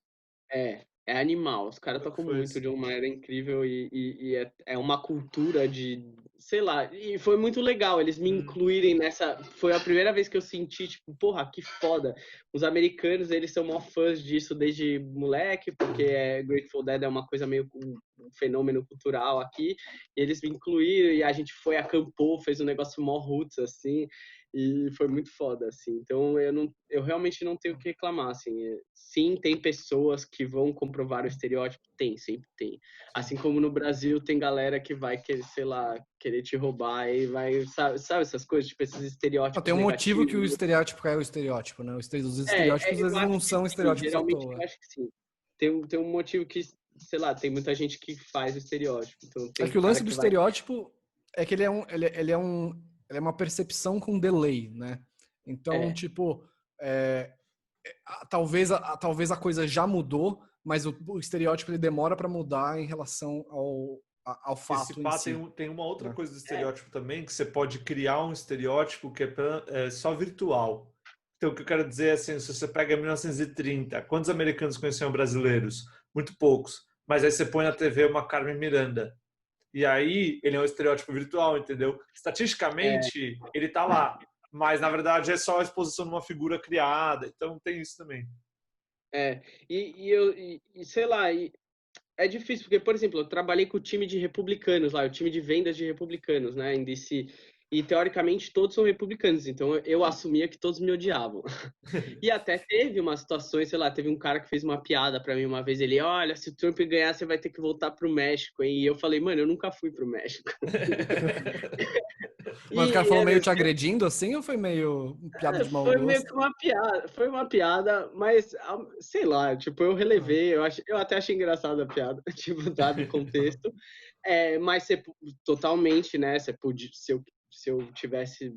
É animal. Os caras Como é que tocam foi muito. O isso? John Mayer é incrível e é uma cultura de, sei lá, e foi muito legal eles me Hum. incluírem nessa. Foi a primeira vez que eu senti, tipo, porra, que foda. Os americanos, eles são mó fãs disso desde moleque, porque Grateful Dead é uma coisa meio um fenômeno cultural aqui. E eles me incluíram e a gente foi, acampou, fez um negócio mó roots, assim. E foi muito foda, assim. Então eu realmente não tenho o que reclamar, assim. Sim, tem pessoas que vão comprovar o estereótipo, tem, sempre tem. Assim como no Brasil tem galera que vai querer, sei lá, querer te roubar e vai, sabe essas coisas, tipo esses Não, tem estereótipos um motivo que o negativos. estereótipo é o estereótipo, né? Os estereótipos, às Eu vezes, não acho que são sim, estereótipos à geralmente toa. eu acho que sim. Tem um motivo que, sei lá, tem muita gente que faz o estereótipo. Então Acho tem que o cara lance do que vai. estereótipo é que ele é uma percepção com delay, né? Então, É, tipo, é, talvez a coisa já mudou, mas o estereótipo ele demora para mudar em relação ao E se fato em pá, si, tem uma outra né? coisa do estereótipo também, que você pode criar um estereótipo que é só virtual. Então, o que eu quero dizer é assim, se você pega 1930, quantos americanos conheciam brasileiros? Muito poucos. Mas aí você põe na TV uma Carmen Miranda. E aí ele é um estereótipo virtual, entendeu? é, Estatisticamente, ele tá lá. Mas, na verdade, é só a exposição de uma figura criada. Então, tem isso também. é. Sei lá, é difícil, porque, por exemplo, eu trabalhei com o time de republicanos lá, o time de vendas de republicanos, né, em DC. e teoricamente todos são republicanos, então eu assumia que todos me odiavam. E até teve uma situação, sei lá, teve um cara que fez uma piada pra mim uma vez, ele, olha, se o Trump ganhar, você vai ter que voltar pro México, hein? E eu falei, mano, eu nunca fui pro México. Mas o cara falou E, meio te agredindo assim ou foi meio piada de mau foi meio gosto? que uma piada, mas sei lá, tipo, eu relevei, eu até achei engraçada a piada, tipo, dado o contexto. Mas você totalmente, né? Se eu tivesse,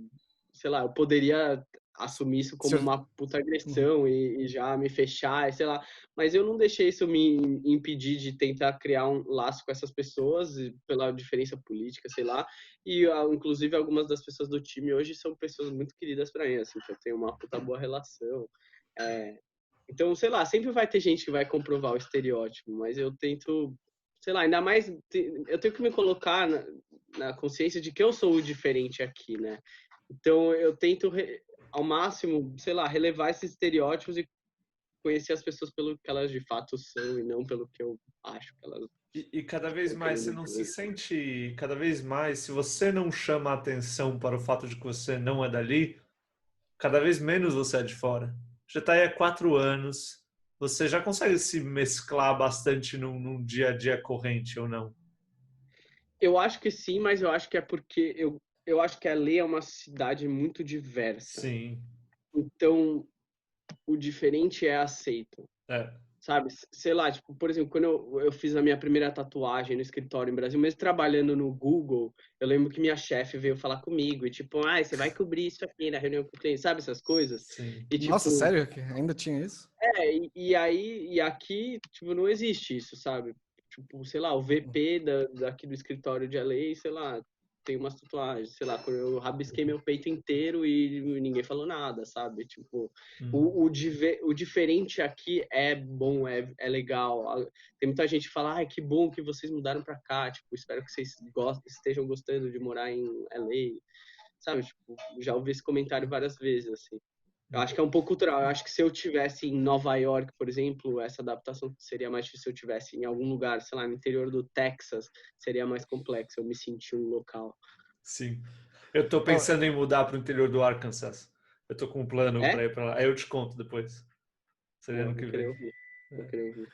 sei lá, eu poderia assumir isso como uma puta agressão e já me fechar, sei lá. Mas eu não deixei isso me impedir de tentar criar um laço com essas pessoas pela diferença política, sei lá. E inclusive algumas das pessoas do time hoje são pessoas muito queridas para mim, assim, que eu tenho uma puta boa relação. Então, sei lá, sempre vai ter gente que vai comprovar o estereótipo, mas eu tento, sei lá, ainda mais eu tenho que me colocar na consciência de que eu sou o diferente aqui, né? Então eu tento ao máximo, sei lá, relevar esses estereótipos e conhecer as pessoas pelo que elas de fato são e não pelo que eu acho que elas E cada vez estão mais você querendo não se dizer. sente, cada vez mais, se você não chama atenção para o fato de que você não é dali, cada vez menos você é de fora. Já está aí há 4 anos, você já consegue se mesclar bastante num dia a dia corrente ou não? Eu acho que sim, mas eu acho que é porque eu acho que a Lei é uma cidade muito diversa. Sim, Então, o diferente é aceito. é. Sabe? Sei lá, tipo, por exemplo, quando eu fiz a minha primeira tatuagem no escritório em Brasil, mesmo trabalhando no Google, eu lembro que minha chefe veio falar comigo e tipo, você vai cobrir isso aqui na reunião com o cliente, sabe essas coisas? Sim. E Nossa, tipo, sério? Que ainda tinha isso? e aqui, tipo, não existe isso, sabe? Tipo, sei lá, o VP daqui do escritório de LA, sei lá, tem umas tatuagens, sei lá, quando eu rabisquei meu peito inteiro e ninguém falou nada, sabe? Tipo, o diferente aqui é bom, é legal. Tem muita gente que fala, que bom que vocês mudaram pra cá, tipo, espero que vocês estejam gostando de morar em LA, sabe? Tipo, já ouvi esse comentário várias vezes, assim. Eu acho que é um pouco cultural. Eu acho que se eu tivesse em Nova York, por exemplo, essa adaptação seria mais difícil. Se eu tivesse em algum lugar, sei lá, no interior do Texas, seria mais complexo. Eu me sentir um local. Sim. Eu tô Ó, pensando em mudar para o interior do Arkansas. Eu tô com um plano É? para ir para lá. Aí eu te conto depois. Seria Pô, ano que vou querer vem. ouvir. Vou É. querer ouvir.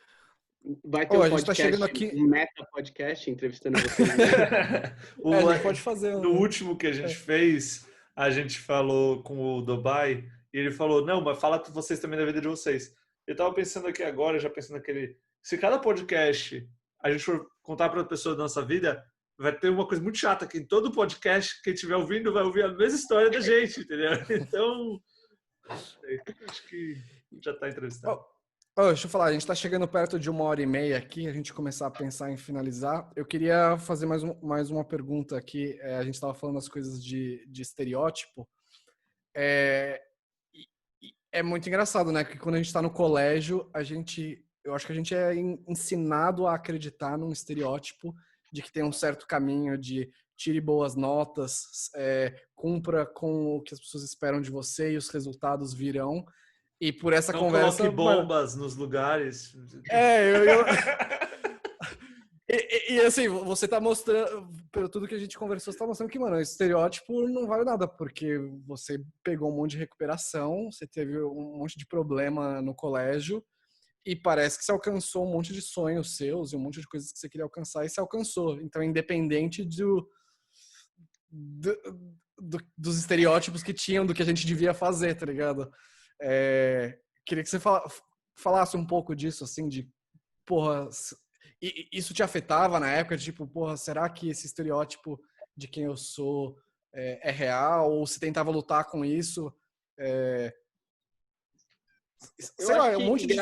Vai ter um a gente tá chegando podcast, aqui. um meta podcast entrevistando vocês mesmo? A O- gente pode fazer no um. último que a gente fez, a gente falou com o Dubai e ele falou: Não, mas fala vocês também da vida de vocês. Eu tava pensando aqui agora, já pensando naquele. Se cada podcast a gente for contar para as pessoas da nossa vida, vai ter uma coisa muito chata que em todo podcast quem estiver ouvindo vai ouvir a mesma história da gente, entendeu? Então, acho que já está entrevistado. Deixa eu falar, a gente está chegando perto de 1h30 aqui, a gente começar a pensar em finalizar. Eu queria fazer mais uma pergunta aqui. A gente estava falando das coisas de estereótipo. É muito engraçado, né? Que quando a gente está no colégio, eu acho que a gente é ensinado a acreditar num estereótipo de que tem um certo caminho de tire boas notas, cumpra com o que as pessoas esperam de você e os resultados virão. E por essa Não coloque conversa, mano, bombas nos lugares. eu... assim, você tá mostrando, pelo tudo que a gente conversou, você tá mostrando que, mano, esse estereótipo não vale nada, porque você pegou um monte de recuperação, você teve um monte de problema no colégio, e parece que você alcançou um monte de sonhos seus e um monte de coisas que você queria alcançar, e você alcançou. Então, independente dos estereótipos que tinham do que a gente devia fazer, tá ligado? Queria que você falasse um pouco disso, assim, de, porra, isso te afetava na época, de, tipo, porra, será que esse estereótipo de quem eu sou é real? Ou se tentava lutar com isso? Eu Sei lá, acho é um que monte de...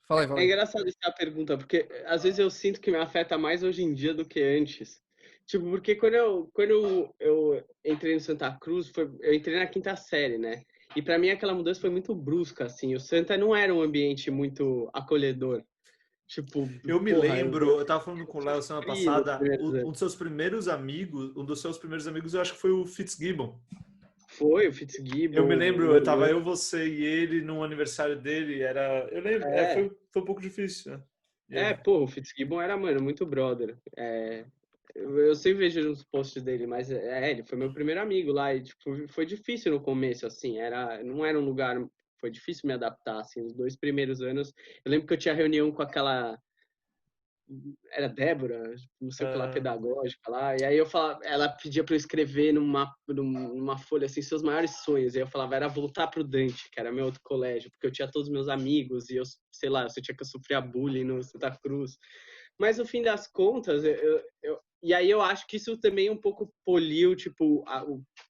Fala aí, fala é aí. engraçado essa pergunta, porque às vezes eu sinto que me afeta mais hoje em dia do que antes. Tipo, porque quando eu entrei no Santa Cruz, eu entrei na quinta série, né? E pra mim aquela mudança foi muito brusca, assim. O Santa não era um ambiente muito acolhedor. Tipo, Eu me porra, lembro, eu tava falando com o Léo semana sofri nos passada, primeiros anos. um dos seus primeiros amigos, eu acho que foi o Fitzgibbon. Foi o Eu me Fitzgibbon, o lembro, eu tava Morgan. você e ele no aniversário dele, eu lembro, É, foi um pouco difícil, né? E aí? pô, o Fitzgibbon era, mano, muito brother. eu sempre vejo uns posts dele, mas ele foi meu primeiro amigo lá e, tipo, foi difícil no começo, assim, não era um lugar, foi difícil me adaptar, assim, os 2 primeiros anos. Eu lembro que eu tinha reunião com aquela, era Débora, não sei o que lá, Ah, pedagógica lá, e aí eu falava, ela pedia para eu escrever numa folha, assim, seus maiores sonhos, e eu falava, era voltar pro Dante, que era meu outro colégio, porque eu tinha todos os meus amigos, e eu, sei lá, eu sentia que eu sofria bullying no Santa Cruz. Mas no fim das contas, e aí eu acho que isso também um pouco poliu, tipo,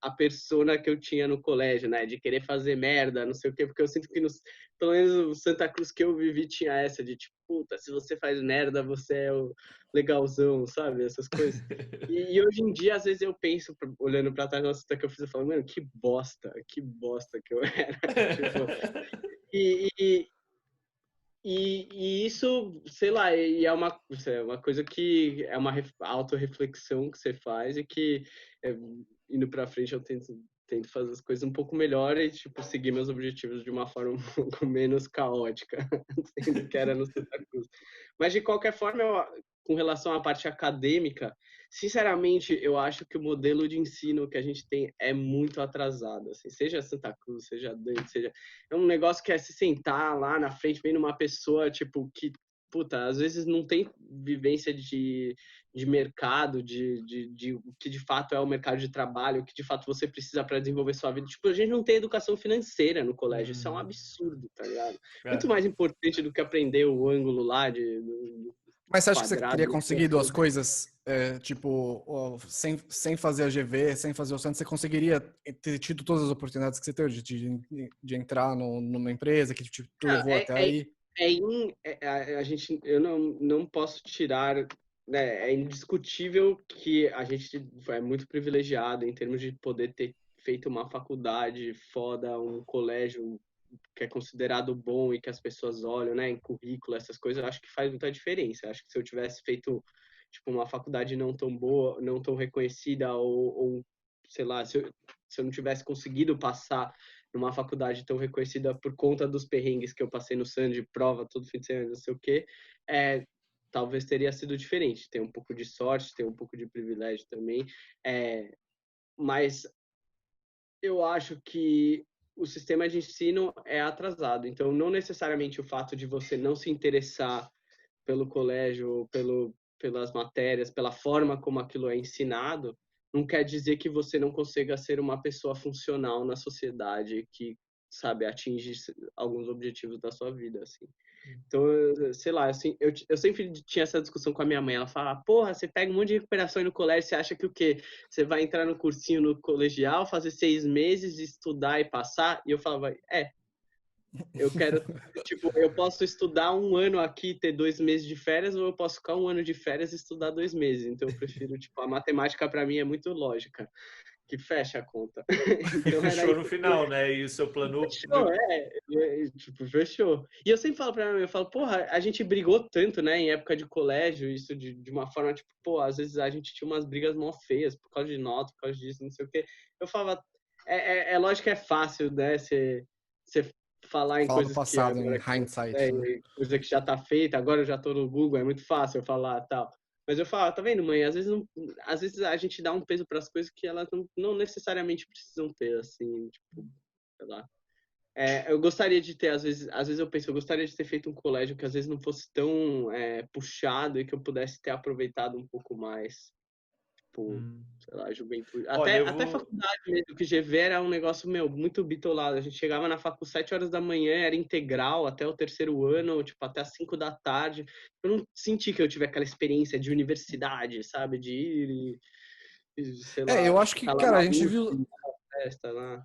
a persona que eu tinha no colégio, né? De querer fazer merda, não sei o quê, porque eu sinto que pelo menos no Santa Cruz que eu vivi tinha essa de tipo, puta, se você faz merda, você é o legalzão, sabe? Essas coisas. E hoje em dia, às vezes eu penso, olhando pra trás da cita que eu fiz, eu falo, mano, que bosta que eu era. Tipo, e, e isso, sei lá, e é uma coisa que é uma autorreflexão que você faz e que, é, indo pra frente, eu tento fazer as coisas um pouco melhor e, tipo, seguir meus objetivos de uma forma um pouco menos caótica, sendo que era no Santa Cruz. Mas, de qualquer forma, com relação à parte acadêmica, sinceramente, eu acho que o modelo de ensino que a gente tem é muito atrasado, assim, seja Santa Cruz, seja Dante, seja é um negócio que é se sentar lá na frente, bem numa pessoa, tipo, que, puta, às vezes não tem vivência de mercado, de o que de fato é o mercado de trabalho, o que de fato você precisa para desenvolver sua vida. Tipo, a gente não tem educação financeira no colégio, isso é um absurdo, tá ligado? Muito mais importante do que aprender o ângulo lá do Mas você acha que você teria quadrado. conseguido duas coisas, tipo, sem fazer a GV, sem fazer o Santos, você conseguiria ter tido todas as oportunidades que você teve de entrar numa empresa que te levou até aí? A gente, eu não posso tirar, né, é indiscutível que a gente é muito privilegiado em termos de poder ter feito uma faculdade foda, um colégio que é considerado bom e que as pessoas olham, né, em currículo, essas coisas, eu acho que faz muita diferença. Eu acho que se eu tivesse feito, tipo, uma faculdade não tão boa, não tão reconhecida, ou sei lá, se eu não tivesse conseguido passar numa faculdade tão reconhecida por conta dos perrengues que eu passei no SAN, prova todo fim de semana, não sei o quê, talvez teria sido diferente. Tem um pouco de sorte, tem um pouco de privilégio também, mas eu acho que o sistema de ensino é atrasado. Então, não necessariamente o fato de você não se interessar pelo colégio, pelas matérias, pela forma como aquilo é ensinado, não quer dizer que você não consiga ser uma pessoa funcional na sociedade que, sabe, atinge alguns objetivos da sua vida, assim. Então, sei lá, assim, eu sempre tinha essa discussão com a minha mãe. Ela fala, porra, você pega um monte de recuperação aí no colégio, você acha que o quê? Você vai entrar no cursinho no colegial, fazer 6 meses, estudar e passar? E eu falava, eu quero, tipo, eu posso estudar um ano aqui, ter 2 meses de férias, ou eu posso ficar um ano de férias e estudar 2 meses. Então, eu prefiro, tipo, a matemática para mim é muito lógica, que fecha a conta. E Então, era fechou isso. no final, né? E o seu plano. Fechou, tipo, fechou. E eu sempre falo pra minha mãe, eu falo, porra, a gente brigou tanto, né, em época de colégio, isso de uma forma, tipo, pô, às vezes a gente tinha umas brigas mó feias por causa de nota, por causa disso, não sei o quê. Eu falava, lógico que é fácil, né, você falar em Falar do coisas que passado, em agora, hindsight, né? coisa que já tá feita, agora eu já tô no Google, é muito fácil eu falar tal. Mas eu falo, tá vendo, mãe? Às vezes a gente dá um peso para as coisas que elas não necessariamente precisam ter, assim, tipo, sei lá. Eu gostaria de ter, às vezes eu penso, eu gostaria de ter feito um colégio que às vezes não fosse tão puxado e que eu pudesse ter aproveitado um pouco mais, tipo, sei lá, juventude. Olha, eu Até vou. faculdade mesmo, que GV era um negócio, meu, muito bitolado. A gente chegava na facu 7 horas da manhã, era integral até o terceiro ano, tipo, até as 5 da tarde. Eu não senti que eu tive aquela experiência de universidade, sabe? De ir sei Eu lá, acho que, ficar lá cara, na a gente USP, viu. na festa lá.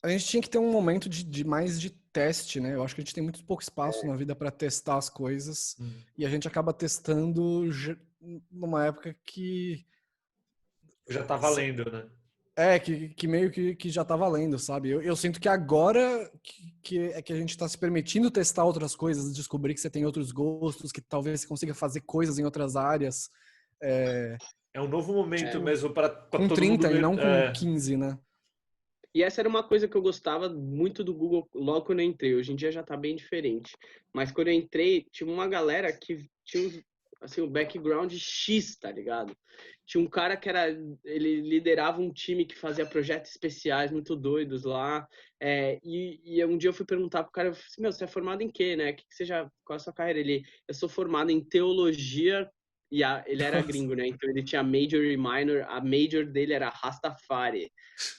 A gente tinha que ter um momento de mais de teste, né? Eu acho que a gente tem muito pouco espaço na vida para testar as coisas e a gente acaba testando numa época que Já tá valendo, né? que meio que já tá valendo, sabe? Eu sinto que agora que a gente tá se permitindo testar outras coisas, descobrir que você tem outros gostos, que talvez você consiga fazer coisas em outras áreas. É um novo momento É. mesmo para Com todo mundo. 30 e não com 15, né? E essa era uma coisa que eu gostava muito do Google logo quando eu entrei. Hoje em dia já tá bem diferente. Mas quando eu entrei, tinha uma galera que tinha assim, um background X, tá ligado? Tinha um cara que ele liderava um time que fazia projetos especiais muito doidos lá. E um dia eu fui perguntar pro cara, eu falei assim, meu, você é formado em quê, né? Qual é a sua carreira? Eu sou formado em teologia. Ele era gringo, né? Então ele tinha major e minor. A major dele era Rastafari.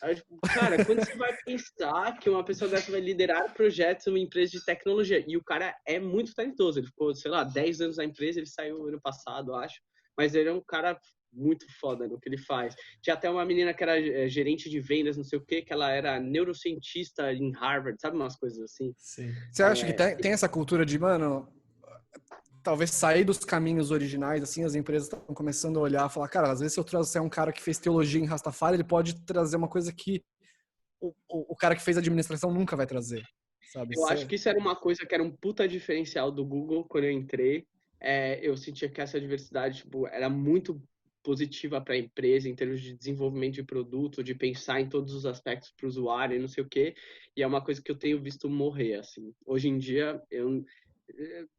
Aí, tipo, cara, quando você vai pensar que uma pessoa dessa vai liderar projetos em uma empresa de tecnologia? E o cara é muito talentoso. Ele ficou, sei lá, 10 anos na empresa. Ele saiu ano passado, acho. Mas ele é um cara muito foda no que ele faz. Tinha até uma menina que era gerente de vendas, não sei o quê, que ela era neurocientista em Harvard, sabe? Umas coisas assim. Sim. Você acha que tem essa cultura de, mano, talvez sair dos caminhos originais, assim, as empresas estão começando a olhar e falar, cara, às vezes se eu trouxer um cara que fez teologia em Rastafari, ele pode trazer uma coisa que o cara que fez administração nunca vai trazer, sabe? Eu acho que isso era uma coisa que era um puta diferencial do Google quando eu entrei. Eu sentia que essa diversidade, tipo, era muito positiva para a empresa em termos de desenvolvimento de produto, de pensar em todos os aspectos para o usuário e não sei o quê. E é uma coisa que eu tenho visto morrer, assim. Hoje em dia,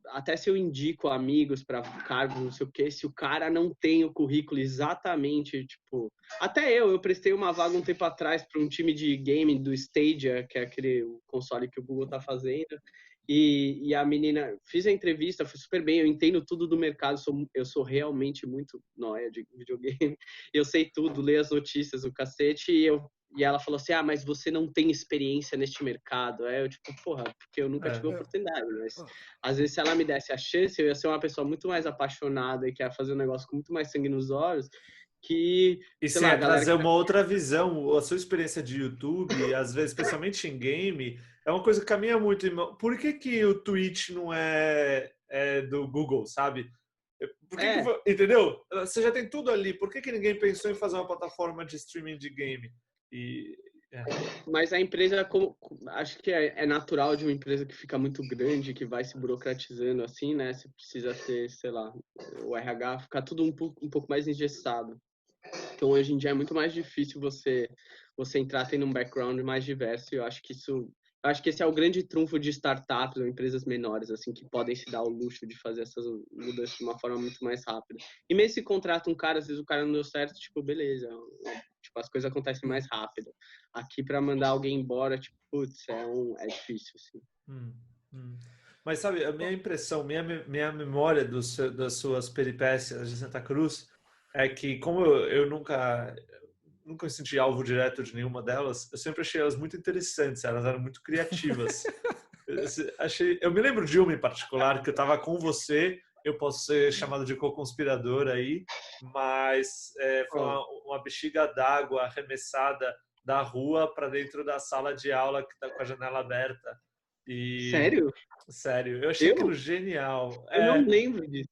até se eu indico amigos para cargos, não sei o quê, se o cara não tem o currículo exatamente, tipo... Até eu prestei uma vaga um tempo atrás para um time de game do Stadia, que é aquele console que o Google tá fazendo, e a menina, fiz a entrevista, foi super bem, eu entendo tudo do mercado, eu sou realmente muito nóia de videogame, eu sei tudo, leio as notícias, o cacete, e ela falou assim, mas você não tem experiência neste mercado. Eu, tipo, porra, porque eu nunca tive oportunidade, mas às vezes se ela me desse a chance, eu ia ser uma pessoa muito mais apaixonada e que ia fazer um negócio com muito mais sangue nos olhos, que, e sei sim, lá, é trazer uma outra visão. A sua experiência de YouTube, às vezes, especialmente em game, é uma coisa que caminha muito. Por que o Twitch não é do Google, sabe? Entendeu? Você já tem tudo ali. Por que ninguém pensou em fazer uma plataforma de streaming de game? Mas a empresa, acho que é natural de uma empresa que fica muito grande, que vai se burocratizando assim, né? Você precisa ter, sei lá, o RH, ficar tudo um pouco mais engessado. Então, hoje em dia é muito mais difícil você entrar tendo um background mais diverso. E eu acho que esse é o grande trunfo de startups ou empresas menores, assim, que podem se dar o luxo de fazer essas mudanças de uma forma muito mais rápida. E mesmo se contrata um cara, às vezes o cara não deu certo, tipo, beleza, tipo, as coisas acontecem mais rápido. Aqui, para mandar alguém embora, tipo, putz, é difícil, assim. Mas sabe, a minha impressão, minha memória das suas peripécias de Santa Cruz é que, como eu nunca me senti alvo direto de nenhuma delas, eu sempre achei elas muito interessantes, elas eram muito criativas. Eu me lembro de uma em particular, que eu estava com você, eu posso ser chamado de co-conspirador aí, mas foi uma bexiga d'água arremessada da rua para dentro da sala de aula que está com a janela aberta. Sério? Sério, eu achei aquilo genial. Eu não lembro disso.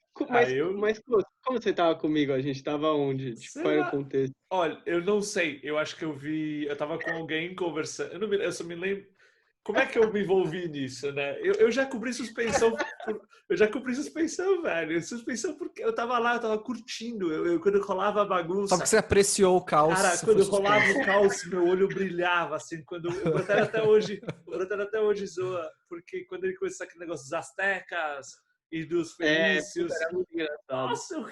Mas como você tava comigo? A gente tava onde? Tipo, qual era o contexto? Olha, eu não sei. Eu acho que eu tava com alguém conversando. Eu só me lembro. Como é que eu me envolvi nisso, né? Eu já cobri suspensão. Eu já cobri suspensão, velho. Suspensão porque eu tava lá, eu tava curtindo. Quando rolava a bagunça. Só que você apreciou o caos. Cara, quando rolava o caos, meu olho brilhava, assim. O Brotero até hoje zoa, porque quando ele começou aquele negócio dos astecas e dos fenícios. Era muito engraçado. Nossa, eu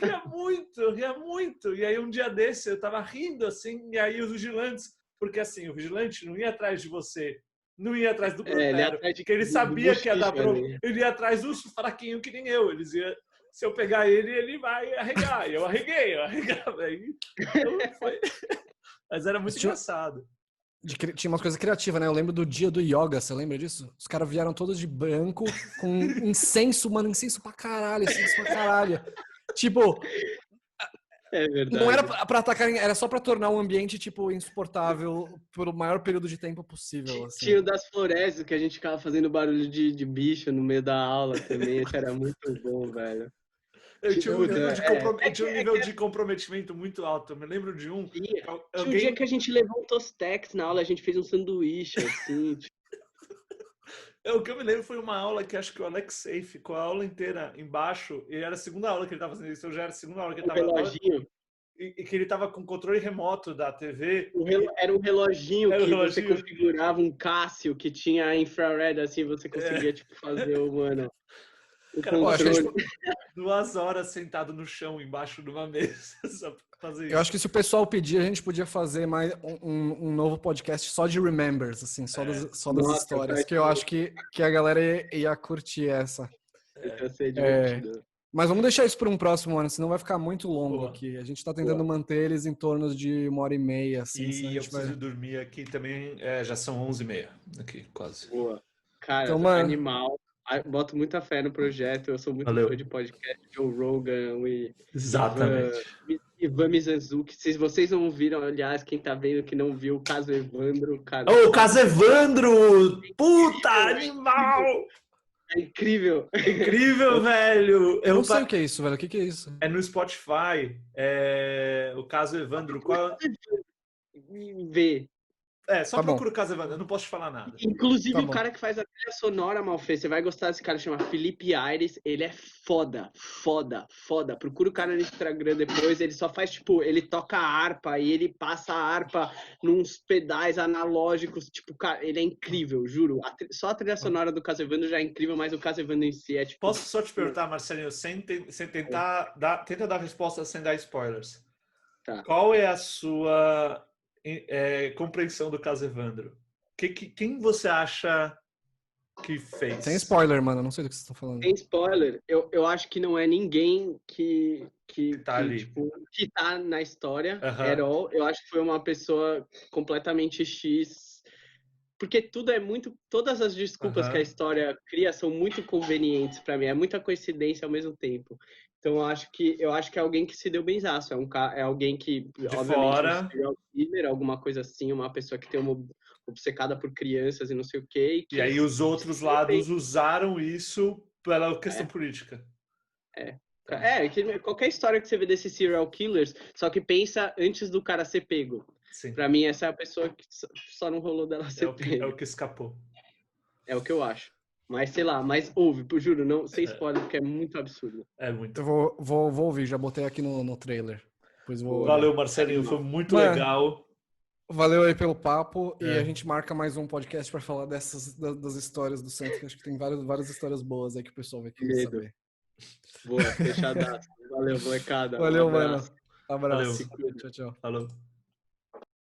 ria muito. E aí um dia desse eu tava rindo, assim, e aí os vigilantes, porque assim, o vigilante não ia atrás de você, não ia atrás do Brotero, porque ele sabia que ia dar problema. Ele ia atrás dos fraquinhos que nem eu. Se eu pegar ele vai arregar. E eu arregava. Então foi... Mas era muito engraçado. Tinha umas coisas criativas, né? Eu lembro do dia do yoga, você lembra disso? Os caras vieram todos de branco, com incenso, mano, incenso pra caralho. Tipo, é verdade. Não era pra atacar, era só pra tornar o ambiente, tipo, insuportável por o maior período de tempo possível. Assim. Tinha o das florestas, que a gente ficava fazendo barulho de bicho no meio da aula também. Isso era muito bom, velho. Eu tinha um nível de comprometimento muito alto. Eu me lembro de um... Tinha um dia que a gente levou um Tostex na aula, a gente fez um sanduíche, assim. O que eu me lembro foi uma aula que acho que o Alexei ficou a aula inteira embaixo, e era a segunda aula que ele estava fazendo isso, eu já era a segunda aula que ele estava... reloginho. E que ele estava com controle remoto da TV. Era um reloginho você configurava um Cássio que tinha infrared, assim, você conseguia tipo, fazer o mano... O cara Pô, acho que a gente- 2 horas sentado no chão, embaixo de uma mesa, só pra fazer isso. Eu acho que se o pessoal pedir, a gente podia fazer mais um novo podcast só de Remembers, assim, só das Nossa, histórias, que eu acho que a galera ia curtir essa. Ia ser É, divertido. mas vamos deixar isso para um próximo ano, senão vai ficar muito longo Boa. aqui. A gente tá tentando manter eles em torno de 1h30, assim. senão a E eu gente vai... preciso dormir aqui também, já são 11h30 aqui, quase. Boa. Cara, Então, mano, animal. Boto muita fé no projeto. Eu sou muito Valeu. fã de podcast. Joe Rogan e Exatamente. Ivan Mizanzuki. Se vocês não viram, aliás, quem tá vendo que não viu o caso Evandro, cara. Ô, Caso Evandro! Puta, animal! É incrível. Incrível, velho! eu não sei o que é isso, velho. O que é isso? É no Spotify, o Caso Evandro. Vê. Só Tá bom. procura o Caso Evandro, eu não posso te falar nada. Inclusive, Tá o bom. cara que faz a trilha sonora, Malfê, você vai gostar desse cara, chama Felipe Aires. Ele é foda. Procura o cara no Instagram depois. Ele só faz, tipo, ele toca a harpa e ele passa a harpa nos pedais analógicos. Tipo, cara, ele é incrível, juro. Só a trilha sonora do Caso Evandro já é incrível, mas o Caso Evandro em si é, tipo... Posso só te perguntar, Marcelinho, sem tentar dar, tenta dar resposta sem dar spoilers. Tá. Qual é a sua compreensão do Caso Evandro? Quem você acha que fez? Sem spoiler, mano. Eu não sei do que vocês estão falando. Sem spoiler, eu acho que não é ninguém que tá ali. tipo, que tá na história, Aham. at all. Eu acho que foi uma pessoa completamente X. Porque tudo é muito. Todas as desculpas Aham. que a história cria são muito convenientes pra mim. É muita coincidência ao mesmo tempo. Então eu acho que é alguém que se deu benzaço. É alguém que, obviamente, fora. um serial killer, alguma coisa assim, uma pessoa que tem uma obcecada por crianças e não sei o quê. E aí os outros lados usaram isso pela questão política. Que qualquer história que você vê desses serial killers, só que pensa antes do cara ser pego. Sim. Pra mim, essa é a pessoa que só não rolou dela ser pego. É o que escapou. É o que eu acho. Mas sei lá, mas ouve, juro, não, sem spoiler, porque é muito absurdo. É muito. Eu vou ouvir, já botei aqui no trailer. Depois vou Valeu, olhar. Marcelinho, foi muito Mano, legal. Valeu aí pelo papo e a gente marca mais um podcast para falar das histórias do Santos, que acho que tem várias histórias boas aí que o pessoal vai querer saber. Boa, fechadaço. Valeu, molecada. Valeu, Um abraço. mano. Abraço. Valeu. Tchau, tchau. Falou.